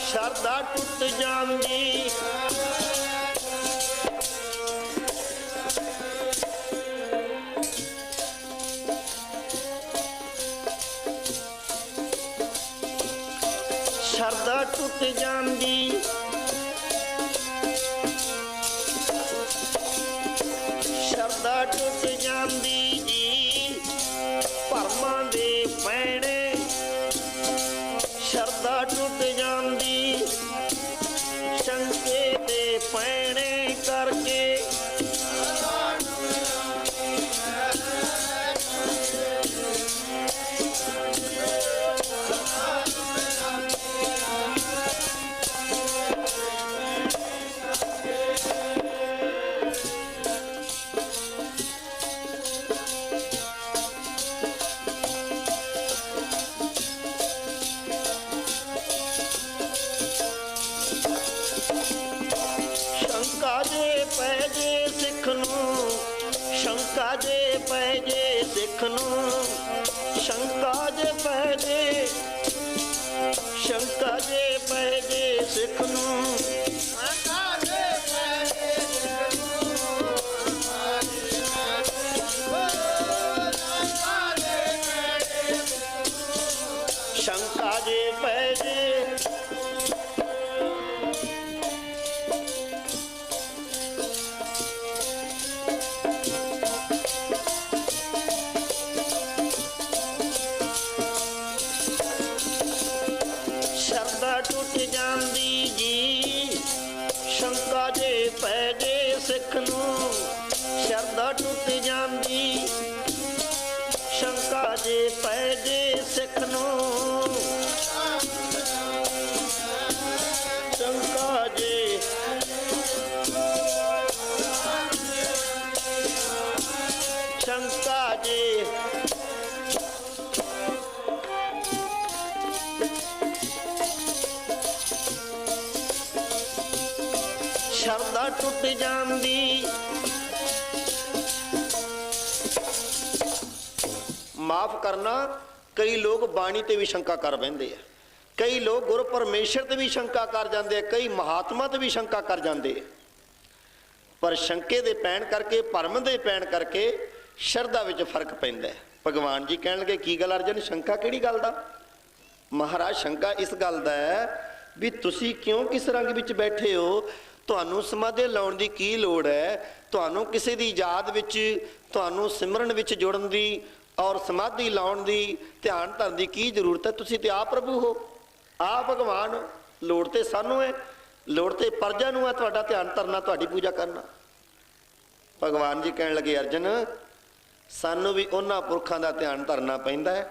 ਸ਼ਰਧਾ ਟੁੱਟ ਜਾਂਦੀ ਸ਼ਰਧਾ ਟੁੱਟ ਜਾਂਦੀ ਸ਼ਰਧਾ ਟੁੱਟ ਜਾਂਦੀ ਜੀ ਭਰਮਾਂ ਦੇ ਪੈਣੇ। ਸ਼ਰਧਾ ਟੁੱਟ ਜਾਂਦੀ ਸ਼ੰਕੇ ਦੇ ਪੈਣੇ ਕਰਕੇ। ਸ਼ੰਕਾ ਜੇ ਪੈ ਜੇ ਸਿੱਖ ਨੂੰ, ਸ਼ੰਕਾ ਜੇ ਪੈ ਜੇ ਸਿੱਖ ਨੂੰ, ਸ਼ੰਕਾ ਜੇ ਪੈ ਜੇ, ਸ਼ੰਕਾ ਜੇ ਪੈ ਜੇ ਸਿੱਖ ਨੂੰ, ਸ਼ੰਕਾ ਜੇ ਪੈ ਜੇ ਸਿੱਖ ਨੂੰ, ਸ਼ੰਕਾ ਜੇ ਪੈ ਜੇ। ਸ਼ਰਧਾ ਟੁੱਟ ਜਾਂਦੀ ਜੀ ਸ਼ੰਕਾ ਜੇ ਪੈ ਜੇ ਸਿੱਖ ਨੂੰ, ਸ਼ਰਧਾ ਟੁੱਟ ਜਾਂਦੀ ਸ਼ੰਕਾ ਜੇ ਪੈ ਜੇ ਸਿੱਖ ਨੂੰ, ਸ਼ੰਕਾ ਜੇ ਸ਼ੰਕਾ ਜੇ। ਸ਼ਰਧਾ ਟੁੱਟ ਜਾਂਦੀ ਮਾਫ ਕਰਨਾ, ਕਈ ਲੋਕ ਬਾਣੀ ਤੇ ਵੀ ਸ਼ੰਕਾ ਕਰ ਬਹਿੰਦੇ ਆ। कई लोग गुरु परमेश्वर ते भी शंका कर जाते हैं, कई महात्मा ते भी शंका कर जाते हैं, पर शंके दे पैण करके भरम दे पैण करके शरधा विच फर्क पैंदा है। भगवान जी कहण लगे की गल अर्जन, शंका किहड़ी गल दा? महाराज शंका इस गल दा है भी तुसी क्यों किस रंग विच बैठे हो, तुहानू समाधि लाउण दी की लोड़ है, तुहानू किसी दी याद विच, तुहानू सिमरन विच जुड़न दी और समाधि लाउण दी, ध्यान धरन दी की जरूरत है? तुसी ते आप प्रभु हो, आप भगवान, लोड़ ते सानू है, लोड़ ते प्रजा नू है तुहाडा ध्यान धरना, तुहाडी पूजा करना। भगवान जी कहण लगे अर्जन सानू भी उन्हां पुरखां दा ध्यान धरना पैंदा है,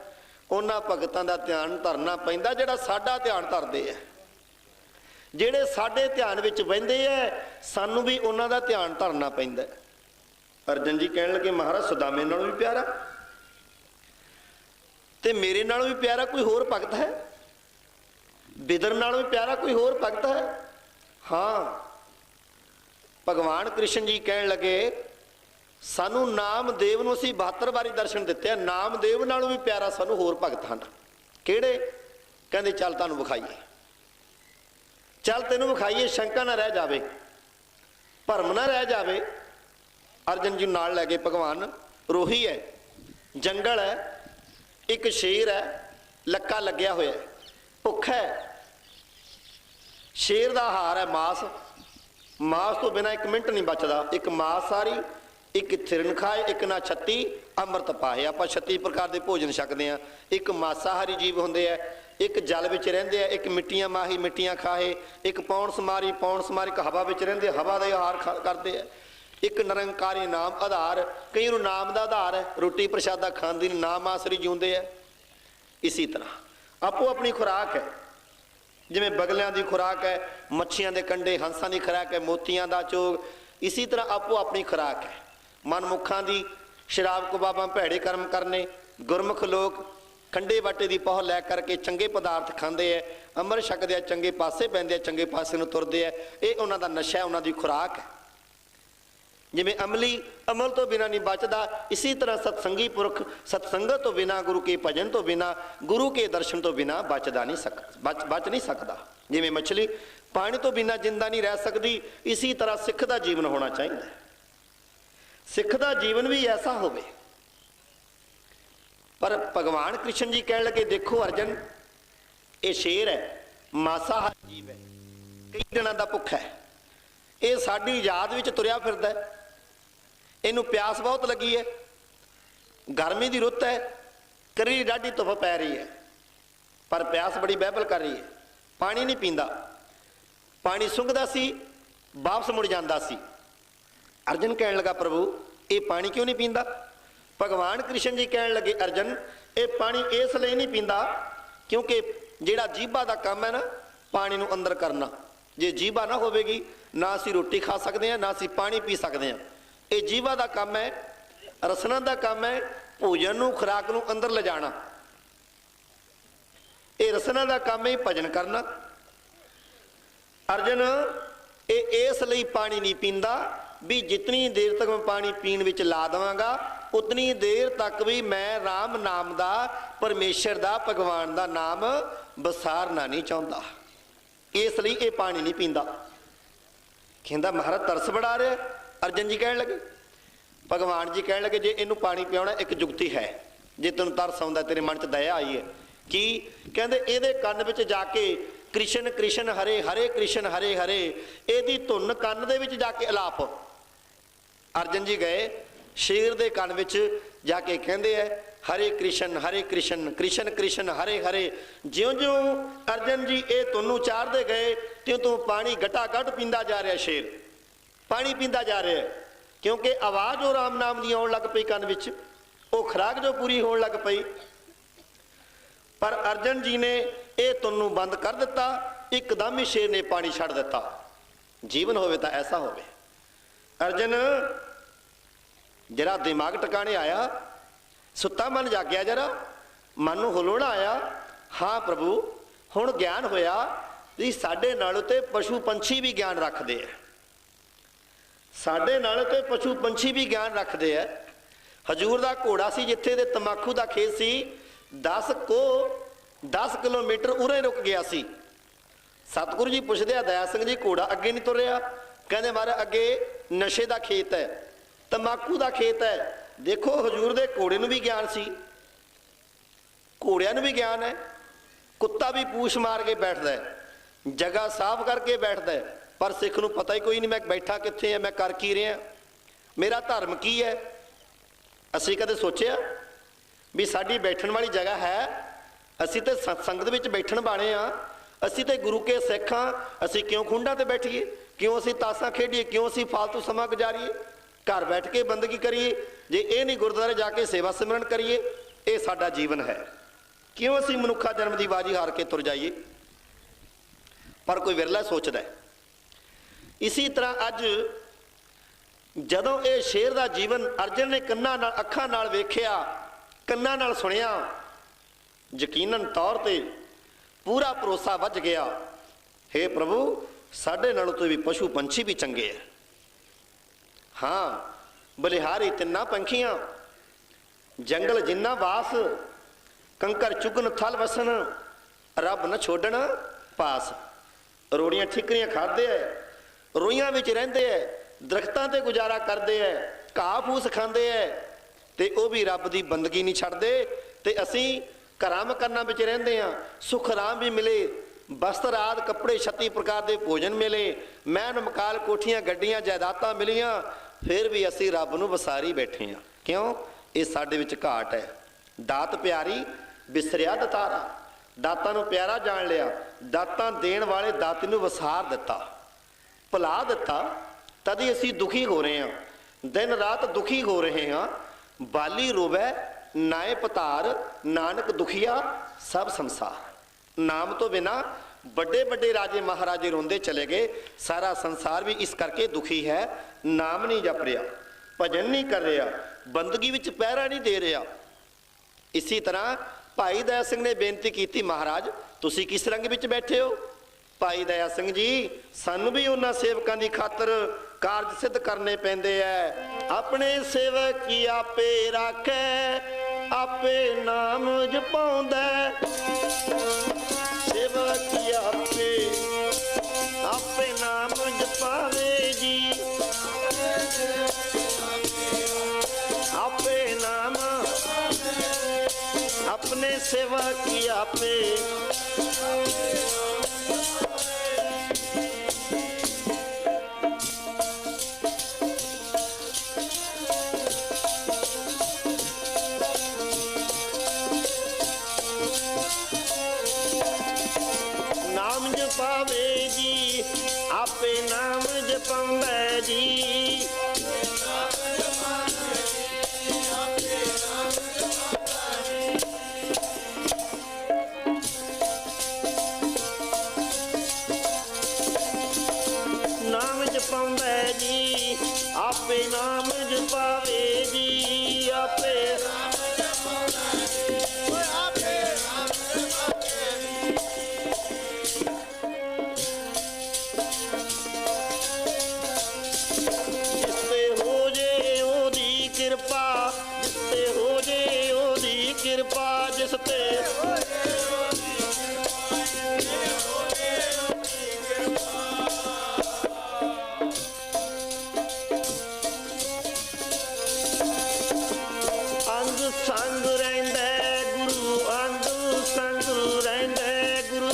उन्हां भगतां दा ध्यान धरना पैंदा जिहड़ा साडा ध्यान धरदे है, जिहड़े साडे ध्यान विच बहिंदे है, सानू भी उन्हां दा ध्यान धरना पैंदा है। अर्जन जी कहण लगे महाराज सुदामे नालों भी प्यारा ते मेरे नालों भी प्यारा कोई होर भगत है? बिदर नालों भी प्यारा कोई होर भगत है? हाँ। भगवान कृष्ण जी कहण लगे सानू नामदेव नूं असीं 72 वारी दर्शन दिते हैं, नामदेव नालों भी प्यारा सानू होर भगत हैं। किहड़े? कहंदे चल तुहानूं विखाईए, चल तैनूं विखाईए, शंका ना रह जावे, भरम ना रह जावे। अर्जन जी नाल लै गए भगवान। रोही है, जंगल है, एक शेर है, लक्का लग्या होया है, भुख है, शेर दा आहार है मांस, मांस तो बिना एक मिनट नहीं बचता, एक मांसाहारी, एक थिरन खाए, एक ना छत्ती अमृत पाए। आप 36 प्रकार के भोजन छकते हैं। एक मांसाहारी जीव होंगे है, एक जल विच रहिंदे है, एक मिट्टियां माही मिट्टियां खाए, एक पौण समारी एक हवा विच रहिंदे हवा का आहार करते हैं, एक निरंकारी नाम आधार, कई नूं नाम का आधार है, रोटी प्रशादा खांदी नाम आसरी जिउंदे है। इसी तरह आपो अपनी खुराक है, जिवें बगलियां की खुराक है, मच्छियां के कंडे, हंसां की खुराक है, मोतियां का चोग, इसी तरह आपो अपनी खुराक है। मनमुखां दी शराब कबाबां भैड़े कर्म करने, गुरमुख लोग खंडे बाटे की पौह लै करके चंगे पदार्थ खांदे है, अमृत छकदे, चंगे पासे पैंदे, चंगे पासे नूं तुरदे है, ये उन्हां दा नशा है, उन्हां दी खुराक है। जिवें अमली अमल तो बिना नहीं बचदा, इसी तरह सत्संगी पुरख सत्संगत तो बिना, गुरु के भजन तो बिना, गुरु के दर्शन तो बिना बच नहीं सकता। जिवें मछली पानी तो बिना जिंदा नहीं रह सकती, इसी तरह सिख का जीवन होना चाहिए। सिख का जीवन भी ऐसा होवे। पर भगवान कृष्ण जी कहने लगे देखो अर्जन, ये शेर है, मांसाहारी जीव है, कई दिनों का भुख है, ये साडी याद विच तुरिया फिरदा है, इनू प्यास बहुत लगी है, गर्मी की रुत है, करी डाढी धुप पै रही है, पर प्यास बड़ी बहबल कर रही है, पानी नहीं पींदा, पानी सुंघदा सी वापस मुड़ जांदा सी। अर्जन कहने लगा प्रभु ये पानी क्यों नहीं पींदा? भगवान कृष्ण जी कहने लगे अर्जन ये पानी इसलिए नहीं पींदा क्योंकि जिहड़ा जीभा का काम है ना पानी नूं अंदर करना, जे जीभा ना होवेगी ना असी रोटी खा सकते हैं, ना असी पानी पी सकते हैं। ये जीभा का काम है, रसना का काम है, भोजन नूं खुराक नूं अंदर ले जाना, ये रसना का काम है भजन करना। अर्जन ये इसलिए पानी नहीं पींदा भी जितनी देर तक मैं पानी पीण विच ला देवांगा उतनी देर तक भी मैं राम नाम दा, परमेश्वर दा, भगवान दा नाम बसारना नहीं चाहता, इसलिए ये पानी नहीं पींदा। कहंदा महाराज तरस बड़ा रहा। अर्जन जी कहने लगे, भगवान जी कहने लगे जे इनू पानी पियाना एक जुगती है, जे तेन तरस आउंदा तेरे मन च दया आई है कि कहंदे इहदे कंन विच जाके कृष्ण कृष्ण हरे हरे कृष्ण हरे हरे, इहदी धुन कंन दे विच जाके अलाप। अर्जन जी गए शेर दे कंन विच जाके कहंदे है हरे कृष्ण कृष्ण कृष्ण हरे हरे। ज्यों ज्यों अर्जन जी ये धुन उचारते गए त्यों त्यों पानी गटा गट पींदा जा रहा, शेर पानी पींदा जा रहा है, क्योंकि आवाज़ वो राम नाम दी आउण लग पई कंन विच, वो खुराक जो पूरी होण लग पई। पर अर्जन जी ने यह धुन बंद कर दिता, एकदम ही शेर ने पानी छड़ दिता। जीवन होवे तो ऐसा होवे। अर्जन जरा दिमाग टकाने आया, सुता मन जागया, जरा मन नूं हुलुणा आया। हाँ प्रभु हुण ज्ञान होया भी साडे नालों ते पशु पंछी भी ज्ञान रखते हैं, साडे नालों ते पशु पंछी भी ज्ञान रखते हैं। हजूर का घोड़ा सी जिथे दे तंबाकू का खेत सी, 10 को 10 किलोमीटर उरे रुक गया सी। सतगुरु जी पुछदे दया सिंह जी घोड़ा अगे नहीं तुरिया? कहते महाराज अगे नशे का खेत है, तंबाकू का खेत है। देखो हजूर दे घोड़े नूं भी ज्ञान सी, घोड़ियां नूं भी ज्ञान है। कुत्ता भी पूछ मार के बैठता है, जगह साफ करके बैठता है, पर सिख नूं पता ही कोई नहीं मैं बैठा कित्थे है, मैं कर की रहा, मेरा धर्म की है। असीं कदे सोचिया भी साडी बैठण वाली जगह है? असीं ते सत्संग दे विच बैठण वाले हाँ, असीं ते गुरु के सिख हाँ। असीं क्यों खुंडां ते बैठीए, क्यों असीं तासां खेडीए, क्यों असीं फालतू समा गुजारीए, घर बैठ के बंदगी करिए। जे ये नहीं गुरुद्वारे जाके सेवा सिमरन करिए, ये साडा जीवन है। क्यों असीं मनुखा जन्म की बाजी हार के तुर जाइए? पर कोई विरला सोचता है। इसी तरह अज जदों ये शेर का जीवन अर्जन ने कन्नां नाल अखां नाल वेखिया, कन्नां नाल सुनिया, यकीनन तौर पर पूरा भरोसा वज गया, हे प्रभु साढ़े नालों तो भी पशु पंछी भी चंगे है। हाँ बलिहारी तिन्ना पंखियां, जंगल जिन्ना वास, कंकर चुगन थल वसन, रब न छोड़न पास। रोड़ियां ठिकरियां खाते है, रोइयां विच रहिंदे है, दरख्तां ते गुजारा करते है, घाह फूस खाते है, ते वो भी रब की बंदगी नहीं छड्डदे। ते असीं घरां मकानां विच रहिंदे हां, सुख आराम भी मिले, वस्त्र आदि कपड़े 36 प्रकार के भोजन मिले, महल मकाल कोठियां गड्डियां जायदादां मिलियां, फिर भी असीं रब नूं वसारी बैठे हाँ। क्यों? ये साडे विच घाट है। दात प्यारी बिसरिया दतारा, दातां नूं प्यारा जान लिया, दातां देण वाले दाते नूं वसार दिता, भुला दिता, तदी असीं दुखी हो रहे हैं, दिन रात दुखी हो रहे हैं। बाली रोवै नाए पतार, नानक दुखिया सब संसार। नाम तो बिना बड़े बड़े राजे महाराजे रोंदे चले गए, सारा संसार भी इस करके दुखी है। नाम नहीं जप रहा, भजन नहीं कर रहा, बंदगी विच पहरा नहीं दे रहा। इसी तरह भाई दया सिंह ने बेनती की, महाराज तुसी किस रंग विच बैठे हो? भाई दया सिंह जी सानू भी उन्हां सेवकां दी खातर कारज सिद्ध करने पैंदे है। अपने सेवक की आपे राखे, आपे नाम जपाउंदा, सेवक की आपे नाम जपावे जी, आपे नाम अपने सेवक की आपे। नाम जपावे जी, आपे नाम जपावे जी, नाम जपावे जी, आपे नाम जपावे जी, आपे कृपा जिस पे अंग संग रहिंदा गुरु, अंग संग रहिंदा गुरु,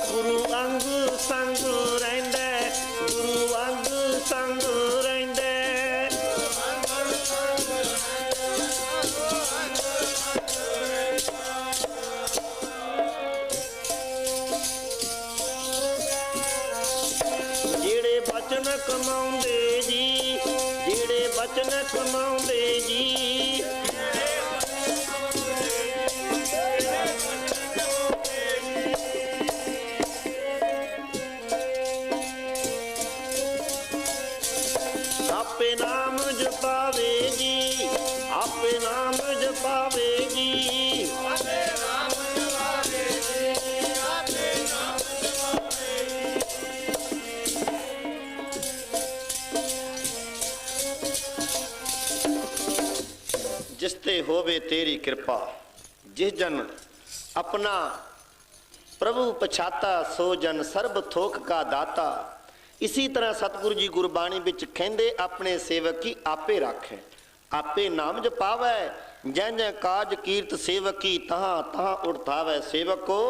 गुरु अंग संग रहिंदा, गुरु अंग संग रहिंदा, जेड़े बचन कमाउंदे जी, जेड़े बचन कमाउंदे जी, आपे नाम जपावे जी, आपे नाम जपावे जी, आपे नाम जपावे जी, आपे नाम जपावे। ते होवे तेरी कृपा। जिस जन अपना प्रभु पछाता सो जन सर्ब थोक का दाता। इसी तरह सतगुरु जी गुरबाणी विच कहंदे अपने सेवक की आपे राखे, आपे नाम जपावै। जै जै काज कीर्त सेवक की तहाँ तहाँ उठावै। सेवक को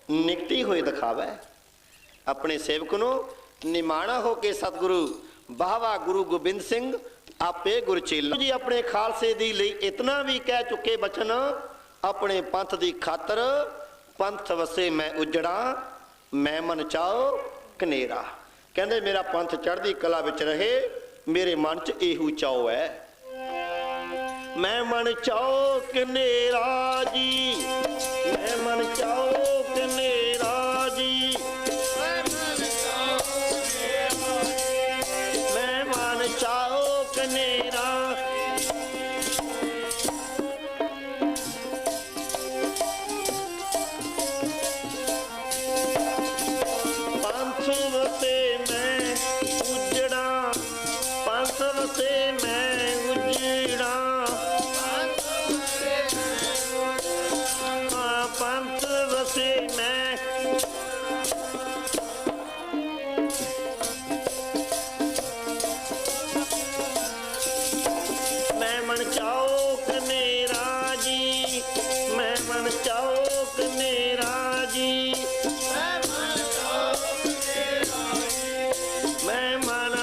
निकटी हुई दिखावै। अपने सेवक नूं निमाणा हो के सतगुरु बाहवा गुरु गोबिंद सिंह आपे गुरचेला जी अपने खालसे दी लई इतना भी कह चुके बचन, अपने पंथ दी खातर पंथ वसे मैं उजड़ा, मैं मन चाओ कनेरा। कहंदे मेरा पंथ चढ़दी कला विच रहे, मेरे मन च एहू चाओ है। मैं मन चाओ कनेरा जी, मैं मन चाओ कनेरा जी, मैं मन चाओ कनेरा। पंथ वसे मैं उजड़ा, पंथ वसे मैं उजड़ा, पंथ वसे मैं। मैं मन चाओ कनेरा जी, मैं मन चाओ कनेरा जी, मैं मन।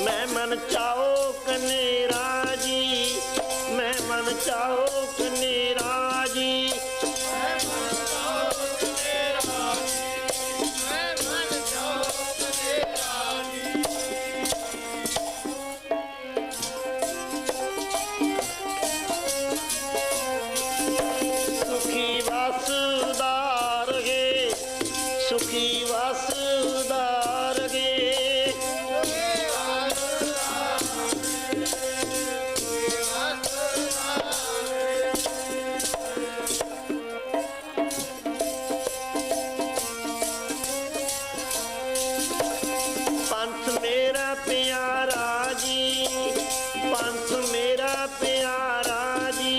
मैं मन चाओ कनेरा जी, मैं मन चाओ कनेरा जी, सुखी वासुदार गे, सुखी वासुदार गे, पंथ मेरा प्यारा जी, पंथ मेरा प्यारा जी,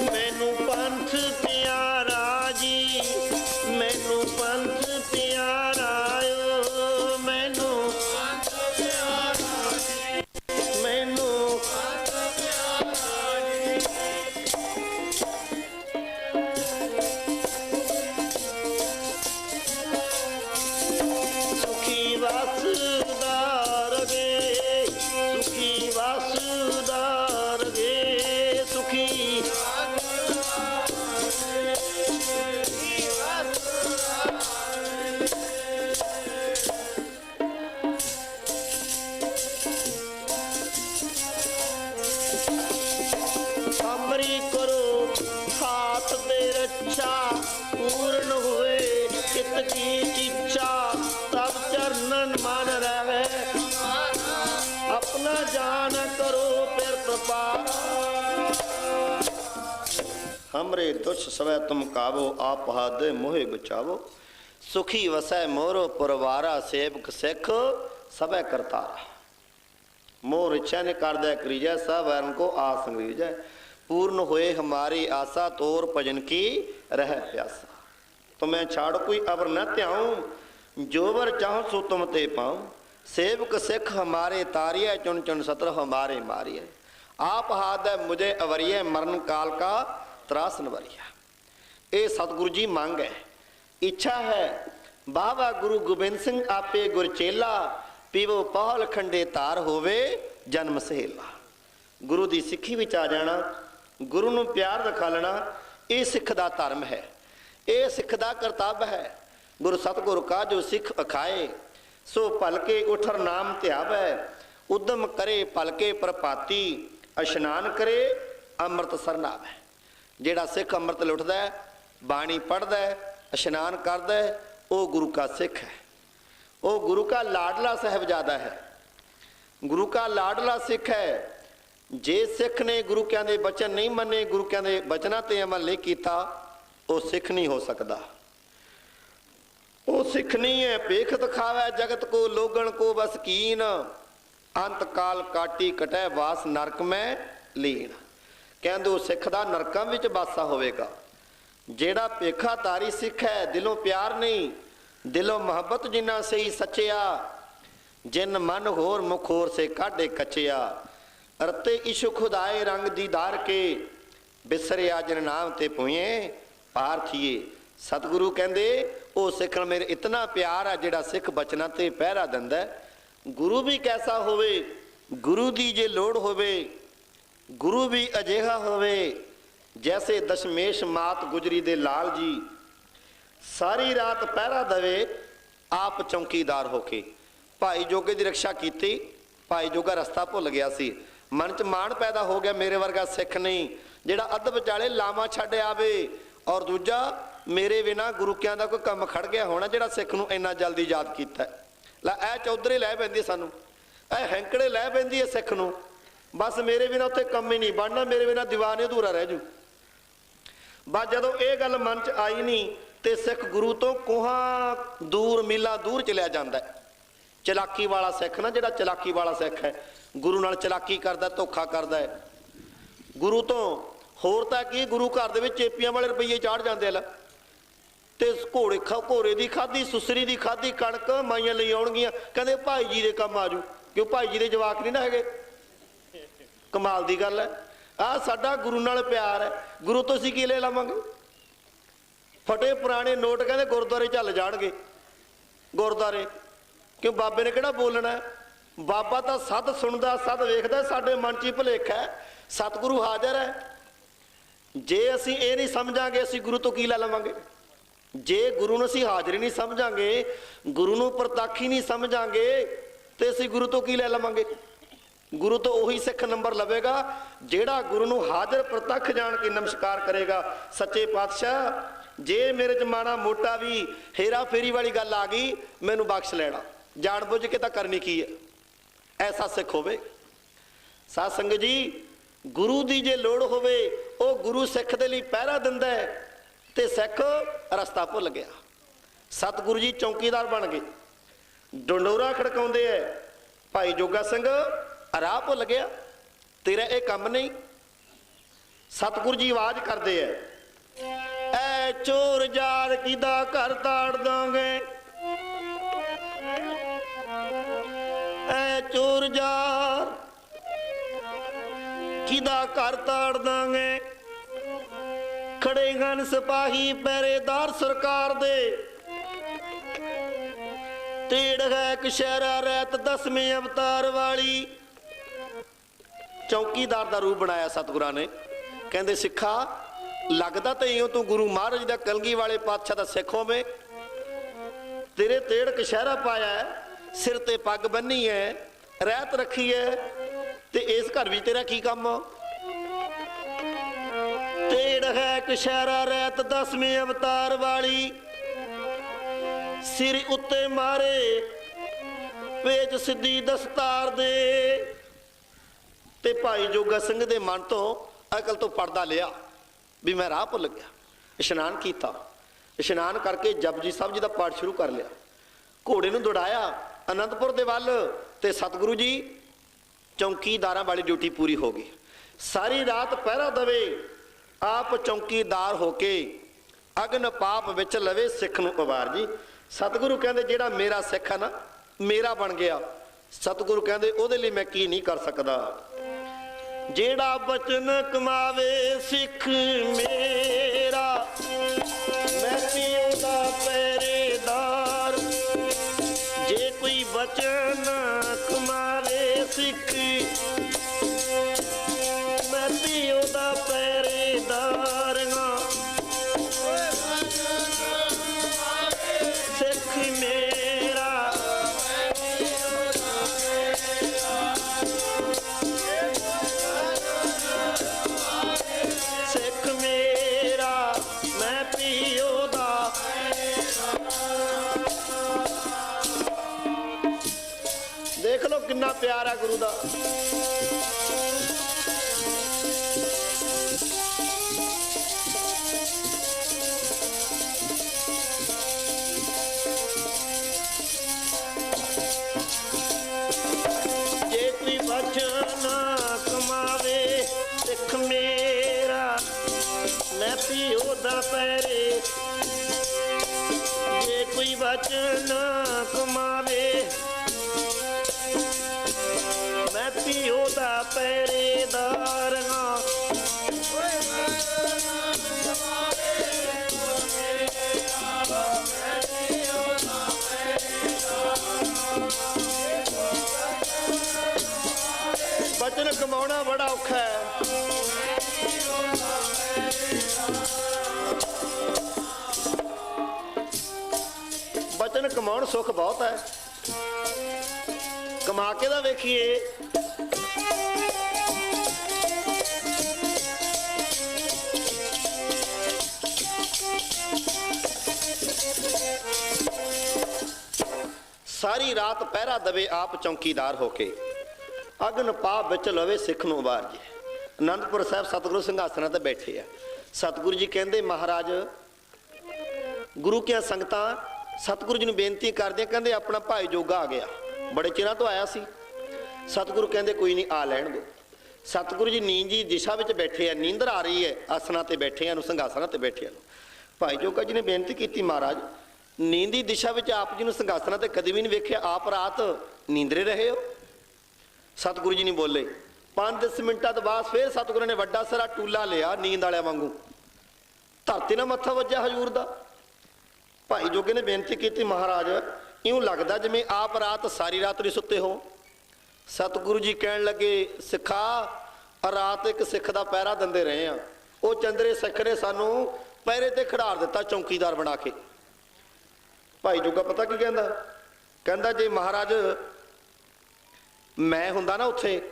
मैनू पंथ प्यारा जी, मैनू पंथ प्यारा ओ, मैनू मैनू सुखी वासुदार गे, सुखी वासुदार गे, सुखी हमरी करो हाथ दे रक्षा, पूर्ण हुए चित की इच्छा, तब चरणन मन रहे, अपना जान करो फिर प्रपार। हमरे दुष्ट सवै तुम कावो, आप हाथ मोहे बचावो। सुखी वसै मोरो पुरवारा, सेवक सिख सबै करतारा। मोर इच्छा ने कर दे करीजै, सब वैरन को आस अंग्रीजै। पूर्ण हुए हमारी आशा, तोर भजन की रह प्यासा। तुम्हें छाड़ कोई अवर न त्याऊं, जो वर चाहो सो तुम ते पाऊं। सेवक सिख हमारे तारिय, चुन चुन सत्र हमारे मारिय। आप हाथ है मुझे अवरिय, मरण काल का त्रास नवरिया। ये सतगुरु जी मांग है, इच्छा है। बाबा गुरु गोबिंद सिंह आपे गुरचेला, पीवो पहल खंडे तार होवे जन्म सहेला। गुरु की सिੱਖੀ ਵਿੱਚ आ जाना, गुरु ਨੂੰ प्यार दिखा लेना, ये सिख का धर्म है, ये सिख का करतब है। गुरु सतगुरु का जो सिख अखाए, सो पलके उठर नाम ध्यावै। उद्यम करे पलके प्रपाती, इशनान करे अमृत सरनावै। जेड़ा सिख अमृत लुटदा है, बाणी पढ़दा है, इशनान करदा है, वो गुरु का सिख है, वो गुरु का लाडला साहबजादा है, गुरु का लाडला सिख है। जे सिख ने गुरु क्या दे बचन नहीं मने, गुरु क्या दे बचना ते अमल नहीं किया, वो सिख नहीं हो सकता। वो सिख नहीं है भेख दिखावे जगत को लोगन को बस कीन, अंत काल काटी कटै वास नरक में लीन। कहंदे सिख दा नरकां विच वासा होवेगा। जेड़ा भेखाधारी सिख है दिलों प्यार नहीं, दिलों मोहब्बत जिन्ना सही सचिया, जिन मन होर मुख होर से काढे कचिया, रते इशु खुदाए रंग दीदार के, बिसरिया जिन नाम ते पुए पार थिए। सतगुरु कहंदे ओ सिख मेरे इतना प्यार है जेड़ा सिख बचना ते पहरा दिंदा है। गुरु भी कैसा होवे, गुरु दी जे लोड़ होवे, गुरु भी अजिहा होवे जैसे दशमेश मात गुजरी दे लाल जी, सारी रात पहरा दवे आप चौकीदार होके। भाई जोगे की रक्षा की, भाई जोगा रस्ता भुल गया सी, मन च माण पैदा हो गया मेरे वर्गा सिख नहीं जेड़ा अध विचाले लामा छड्ड आवे, और दूजा मेरे बिना गुरुकियां दा कोई काम खड़ गया होना जेड़ा सिख नूं इन्ना जल्दी याद कीता। ला ऐ चौधरी लै पैंदी सानू, ऐ हैंकड़े लै पैंदी है सिख नूं, बस मेरे बिना उत्थे कम ही नहीं बनना, मेरे बिना दीवान अधूरा रह जू। बस जदों ये गल मन च आई नहीं तो सिख गुरु तो कोहां दूर मीला दूर चलिया जाता है। चलाकी वाला सिख ना, जिहड़ा चलाकी वाला सिख है गुरु नाल चलाकी करदा, धोखा करदा है। गुरु तो होर तां की, गुरु घर दे विच चेपियां वाले रुपये चाढ़ जाते ला, ते घोड़े की खाधी, सुसरी की खाधी कणक माइयां लई आउणगियां, कहंदे भाई जी दे काम आजू, क्यों भाई जी दे जवाक नहीं ना हैगे। कमाल की गल है। आ साडा गुरु नाल प्यार है, गुरु तो असीं की ले लवांगे। फटे पुराने नोट कहंदे गुरुद्वारे चल जाणगे, गुरुद्वारे क्यों बाबे ने किहड़ा बोलना है। बाबा तो सद सुनदा सद वेखदा, साडे मन च ही भुलेखा है। सतगुरु हाज़र है, जे असीं ये नहीं समझांगे असीं गुरु तो की लै लवांगे। जे गुरु नूं असीं हाज़री नहीं समझांगे, गुरु नूं प्रताखी नहीं समझांगे, तो असीं गुरु तो की लै लवांगे। गुरु तो उही सिख नंबर लवेगा जेड़ा गुरु नूं हाज़र प्रतख जान के नमस्कार करेगा। सच्चे पातशाह जे मेरे च माड़ा मोटा भी हेरा फेरी वाली गल आ गई, मैनू बख्श लेना, जान बुझ के तो करनी की है। ऐसा सिख होवे। साध संगत जी, गुरु की जे लोड़ होवे, वो गुरु सिख दे लई पहरा दिंदा है, ते सिख रस्ता भुल गया। सतगुरु जी चौकीदार बन गए, डंडोरा खड़काउंदे है, भाई जोगा सिंह राह भुल गया, तेरा ये काम नहीं। सतगुरु जी आवाज करते हैं, ऐ चोर जार किदा घर ताड़ दांगे, ऐ चोर जार किदा घर ताड़ दांगे। खड़े हन सिपाही पहरेदार सरकार दे, तेड़ है कशहरा रैत 10वें अवतार वाली। चौकीदार का रूप बनाया सतगुरां ने। कहते सिखा लगता तो इं तू गुरु महाराज का कलगी वाले पातशाह का सिख होवे, तेरे तेड़ कशहरा पाया है, सिर ते पग बन्नी है, रैत रखी है, ते इस घर में तेरा की काम। तेड़ है कशहरा रैत 10वें अवतार वाली, सिर उत्ते मारे पेच सीधी दस्तार दे। ते भाई जोगा सिंह दे मन तो अकल तो पर्दा लिया भी मैं राह भुल गया। इशनान किया, इशनान करके जपजी साहब जी का पाठ शुरू कर लिया, घोड़े नूं दौड़ाया आनंदपुर दे वल, ते सतगुरु जी चौकीदारां वाली ड्यूटी पूरी हो गई। सारी रात पहरा दवे, आप चौकीदार होके अगन पाप विच लवे सिख नूं उबार जी। सतगुरु कहंदे जेड़ा मेरा सिख है ना, मेरा बन गया। सतगुरु कहंदे ओहदे लई मैं की नहीं कर सकदा। जेड़ा बचन कमावे सिख मेरा, मैं पिओ दा पहरेदार। जे कोई बचन कमावे सिख, मैं पिओ दा पहरेदार। सिख मेरा सिख मेरा ਇੰਨਾ ਪਿਆਰ ਆ ਗੁਰੂ ਦਾ। ਜੇ ਕੋਈ ਬਚਨ ਕਮਾਵੇ ਸਿੱਖ ਮੇਰਾ, ਮੈਂ ਪਿਓ ਦਾ ਪੈਰੇ। ਜੇ ਕੋਈ ਬਚਨ ਕਮਾਵੇ, ਮੈਂ ਪਿਓ ਦਾ ਪਹਿਰੇਦਾਰ ਹਾਂ। ਬਚਨ ਕਮਾਉਣਾ ਬੜਾ ਔਖਾ ਹੈ। ਬਚਨ ਕਮਾਉਣ ਸੁੱਖ ਬਹੁਤ ਹੈ। ਕਮਾ ਕੇ ਤਾਂ ਵੇਖੀਏ। ਸਾਰੀ ਰਾਤ ਪਹਿਰਾ ਦਵੇ ਆਪ ਚੌਂਕੀਦਾਰ ਹੋ ਕੇ, ਅਗਨ ਪਾਪ ਵਿੱਚ ਲਵੇ ਸਿੱਖ ਨੂੰ ਉਬਾਰ ਜੇ। ਅਨੰਦਪੁਰ ਸਾਹਿਬ ਸਤਿਗੁਰੂ ਸਿੰਘਾਸਨਾਂ ਤੇ ਬੈਠੇ ਆ। ਸਤਿਗੁਰੂ ਜੀ ਕਹਿੰਦੇ ਮਹਾਰਾਜ ਗੁਰੂ ਕੀਆਂ ਸੰਗਤਾਂ ਸਤਿਗੁਰੂ ਜੀ ਨੂੰ ਬੇਨਤੀ ਕਰਦੇ, ਕਹਿੰਦੇ ਆਪਣਾ ਭਾਈ ਜੋਗਾ ਆ ਗਿਆ, ਬੜੇ ਚਿਰਾਂ ਤੋਂ ਆਇਆ ਸੀ। ਸਤਿਗੁਰੂ ਕਹਿੰਦੇ ਕੋਈ ਨਹੀਂ, ਆ ਲੈਣ ਦਿਓ। ਸਤਿਗੁਰੂ ਜੀ ਨੀਂਦ ਦੀ ਦਿਸ਼ਾ ਵਿੱਚ ਬੈਠੇ ਆ, ਨੀਂਦਰ ਆ ਰਹੀ ਹੈ, ਆਸਨਾਂ ਤੇ ਬੈਠੇ ਆ ਨੂੰ, ਸਿੰਘਾਸਨਾਂ ਤੇ ਬੈਠੇ ਆ ਨੂੰ। ਭਾਈ ਜੋਗਾ ਜੀ ਨੇ ਬੇਨਤੀ ਕੀਤੀ, ਮਹਾਰਾਜ ਨੀਂਦ ਦੀ ਦਿਸ਼ਾ ਵਿੱਚ ਆਪ ਜੀ ਨੂੰ ਸਿੰਘਾਸਨਾਂ ਤੇ ਕਦੇ ਵੀ ਨਹੀਂ ਵੇਖਿਆ, ਆਪ ਰਾਤ ਨੀਂਦਰੇ ਰਹੇ ਹੋ। ਸਤਿਗੁਰੂ ਜੀ ਨਹੀਂ ਬੋਲੇ। 5-10 ਮਿੰਟਾਂ ਤੋਂ ਬਾਅਦ ਫਿਰ ਸਤਿਗੁਰੂ ਨੇ ਵੱਡਾ ਸਾਰਾ ਟੂਲਾ ਲਿਆ, ਨੀਂਦ ਵਾਲਿਆਂ ਵਾਂਗੂ, ਧਰਤੀ ਨਾਲ ਮੱਥਾ ਵੱਜਿਆ ਹਜ਼ੂਰ ਦਾ। ਭਾਈ ਜੋਗੇ ਨੇ ਬੇਨਤੀ ਕੀਤੀ, ਮਹਾਰਾਜ ਇਉਂ ਲੱਗਦਾ ਜਿਵੇਂ ਆਪ ਰਾਤ ਸਾਰੀ ਰਾਤ ਨਹੀਂ ਸੁੱਤੇ ਹੋ। ਸਤਿਗੁਰੂ ਜੀ ਕਹਿਣ ਲੱਗੇ, ਸਿੱਖਾ ਰਾਤ ਇੱਕ ਸਿੱਖ ਦਾ ਪਹਿਰਾ ਦਿੰਦੇ ਰਹੇ ਆ, ਉਹ ਚੰਦਰੇ ਸਿੱਖ ਨੇ ਸਾਨੂੰ ਪਹਿਰੇ ਤੇ ਖੜਾਰ ਦਿੱਤਾ ਚੌਂਕੀਦਾਰ ਬਣਾ ਕੇ। ਭਾਈ ਜੋਗਾ ਪਤਾ ਕੀ ਕਹਿੰਦਾ? ਕਹਿੰਦਾ ਜੇ ਮਹਾਰਾਜ ਮੈਂ ਹੁੰਦਾ ਨਾ ਉੱਥੇ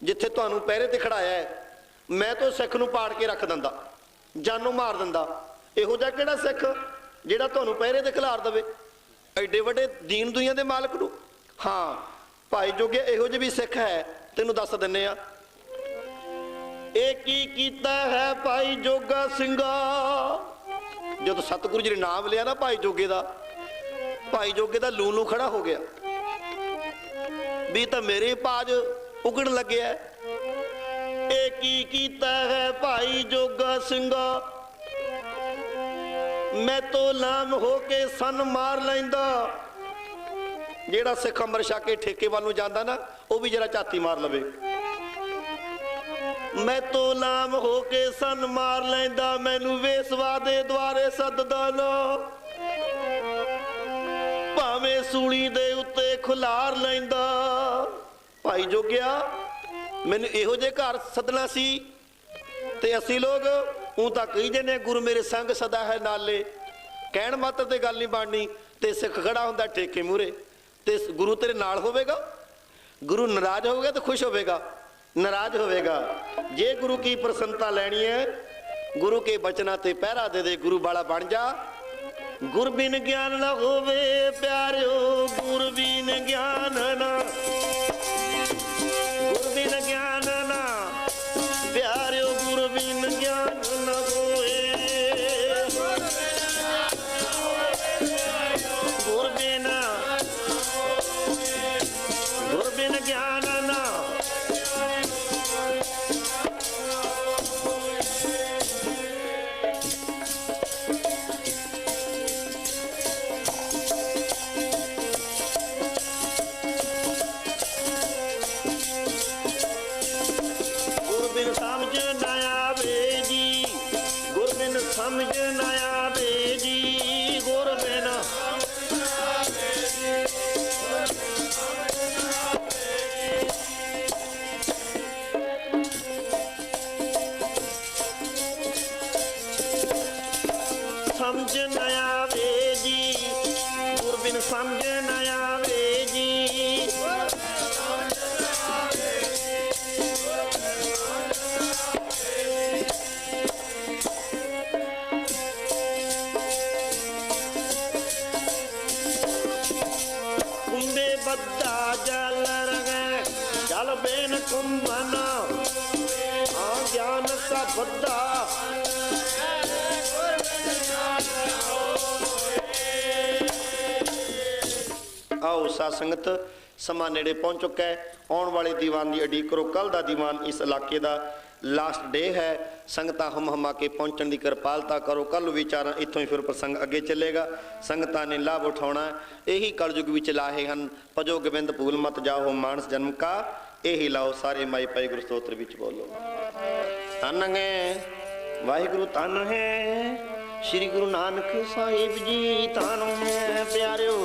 ਜਿੱਥੇ ਤੁਹਾਨੂੰ ਪਹਿਰੇ ਤੇ ਖੜਾਇਆ ਹੈ, ਮੈਂ ਤਾਂ ਸਿੱਖ ਨੂੰ ਪਾੜ ਕੇ ਰੱਖ ਦਿੰਦਾ, ਜਾਨੋਂ ਮਾਰ ਦਿੰਦਾ। ਇਹੋ ਜਿਹਾ ਕਿਹੜਾ ਸਿੱਖ ਜਿਹੜਾ ਤੁਹਾਨੂੰ ਪਹਿਰੇ ਤੇ ਖਿਲਾਰ ਦੇਵੇ, ਐਡੇ ਵੱਡੇ ਦੀਨ ਦੁਨੀਆ ਦੇ ਮਾਲਕ ਨੂੰ। ਹਾਂ ਭਾਈ ਜੋਗੇ ਇਹੋ ਜਿਹੇ ਵੀ ਸਿੱਖ ਹੈ, ਤੈਨੂੰ ਦੱਸ ਦਿੰਨੇ ਆ। ਇਹ ਕੀ ਕੀਤਾ ਹੈ ਭਾਈ ਜੋਗਾ ਸਿੰਘਾ? ਜਦੋਂ ਸਤਿਗੁਰੂ ਜੀ ਨੇ ਨਾਮ ਲਿਆ ਨਾ ਭਾਈ ਜੋਗੇ ਦਾ, ਭਾਈ ਜੋਗੇ ਦਾ ਲੂ ਖੜਾ ਹੋ ਗਿਆ ਵੀ ਤਾਂ ਮੇਰੇ ਪਾਜ ਉਗਣ ਲੱਗਿਆ। ਇਹ ਕੀ ਕੀਤਾ ਹੈ ਭਾਈ ਜੋਗਾ ਸਿੰਘਾ? ਮੈਂ ਤੋਂ ਲਾਮ ਹੋ ਕੇ ਸੰਨ ਮਾਰ ਲੈਂਦਾ। ਜਿਹੜਾ ਸਿੱਖ ਅੰਮ੍ਰਿਤ ਛਕ ਕੇ ਠੇਕੇ ਵੱਲ ਨੂੰ ਜਾਂਦਾ ਨਾ, ਉਹ ਵੀ ਜਰਾ ਝਾਤੀ ਮਾਰ ਲਵੇ। ਮੈਂ ਤੋਂ ਲਾਮ ਹੋ ਕੇ ਸੰਨ ਮਾਰ ਲੈਂਦਾ, ਮੈਨੂੰ ਵੇਸਵਾ ਦੇ ਦੁਆਰੇ ਸੱਦਦਾ ਨਾ, ਭਾਵੇਂ ਸੂਲੀ ਦੇ ਉੱਤੇ ਖੁਲਾਰ ਲੈਂਦਾ। ਭਾਈ ਜੋਗਿਆ ਮੈਨੂੰ ਇਹੋ ਜਿਹੇ ਘਰ ਸੱਦਣਾ ਸੀ ਤੇ ਅਸੀਂ ਲੋਕ ਉਹ ਤਾਂ ਕਹੀ ਜਾਂਦੇ ਗੁਰੂ ਮੇਰੇ ਸੰਗ ਸਦਾ ਹੈ ਨਾਲੇ, ਕਹਿਣ ਮਾਤਰ ਤੇ ਗੱਲ ਨਹੀਂ ਬਣਨੀ। ਤੇ ਸਿੱਖ ਖੜਾ ਹੁੰਦਾ ਠੇਕੇ ਮੂਹਰੇ, ਤੇ ਗੁਰੂ ਤੇਰੇ ਨਾਲ ਹੋਵੇਗਾ। ਗੁਰੂ ਨਾਰਾਜ਼ ਹੋਵੇਗਾ ਤੇ ਖੁਸ਼ ਹੋਵੇਗਾ, ਨਾਰਾਜ਼ ਹੋਵੇਗਾ। ਜੇ ਗੁਰੂ ਕੀ ਪ੍ਰਸੰਨਤਾ ਲੈਣੀ ਹੈ, ਗੁਰੂ ਕੇ ਬਚਨਾਂ ਤੇ ਪਹਿਰਾ ਦੇ ਦੇ, ਗੁਰੂ ਵਾਲਾ ਬਣ ਜਾ। ਗੁਰ ਬਿਨ ਗਿਆਨ ਨਾ ਹੋਵੇ ਪਿਆਰਿਓ, ਗੁਰ ਬਿਨ ਗਿਆਨ ਨਾ, ਗੁਰ ਬਿਨ ਗਿਆਨ ਨਾ ਪਿਆਰਿਓ, ਗੁਰ ਬਿਨ ਗਿਆਨ ਨਾ ਹੋਏ। ਗੁਰ ਬਿਨ ਗਿਆਨ ਨਾ, ਸਮਝ ਨਾ ਆਵੇ ਜੀ, ਗੁਰ ਬਿਨ ਸਮਝ ਨਾ ਆਵੇ ਜੀ, ਗੁਰ ਬਿਨ ਸਮਝ ਨਾ ਆਵੇ ਜੀ। ਬੱਦਾ ਜਲ ਰੰਗ बेन कुंभन ज्ञान सा बद्धा आओ साध संगत समा नेड़े पहुंच चुका है। आने वाले दीवान की उਡੀਕ करो। कल का दीवान इस इलाके का लास्ट डे है। संगतां हम हमा के पहुंचने की कृपालता करो। कल विचार इतों ही फिर प्रसंग अगे चलेगा। संगतां ने लाभ उठाना यही कलयुग विच लाहे हैं। भजो गोबिंद भूल मत जाओ मानस जन्म का यही लाओ। सारे माई पाई गुरु स्तोत्र विच बोलो धन है वाहिगुरु धन है श्री गुरु नानक साहिब जी धन है प्यारिओ।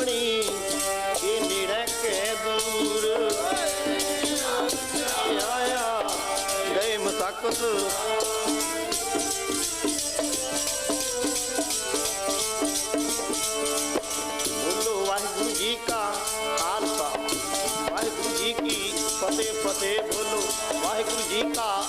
ਆਪਣੀ ਇਹ ਨੇੜੇ ਕੇ ਦੂਰ ਆਇਆ ਗਏ ਮਸਕਤ ਬੋਲੋ ਵਾਹਿਗੁਰੂ ਜੀ ਕਾ ਖਾਲਸਾ ਵਾਹਿਗੁਰੂ ਜੀ ਕੀ ਫਤਿਹ ਫਤਿਹ ਬੋਲੋ ਵਾਹਿਗੁਰੂ ਜੀ ਕਾ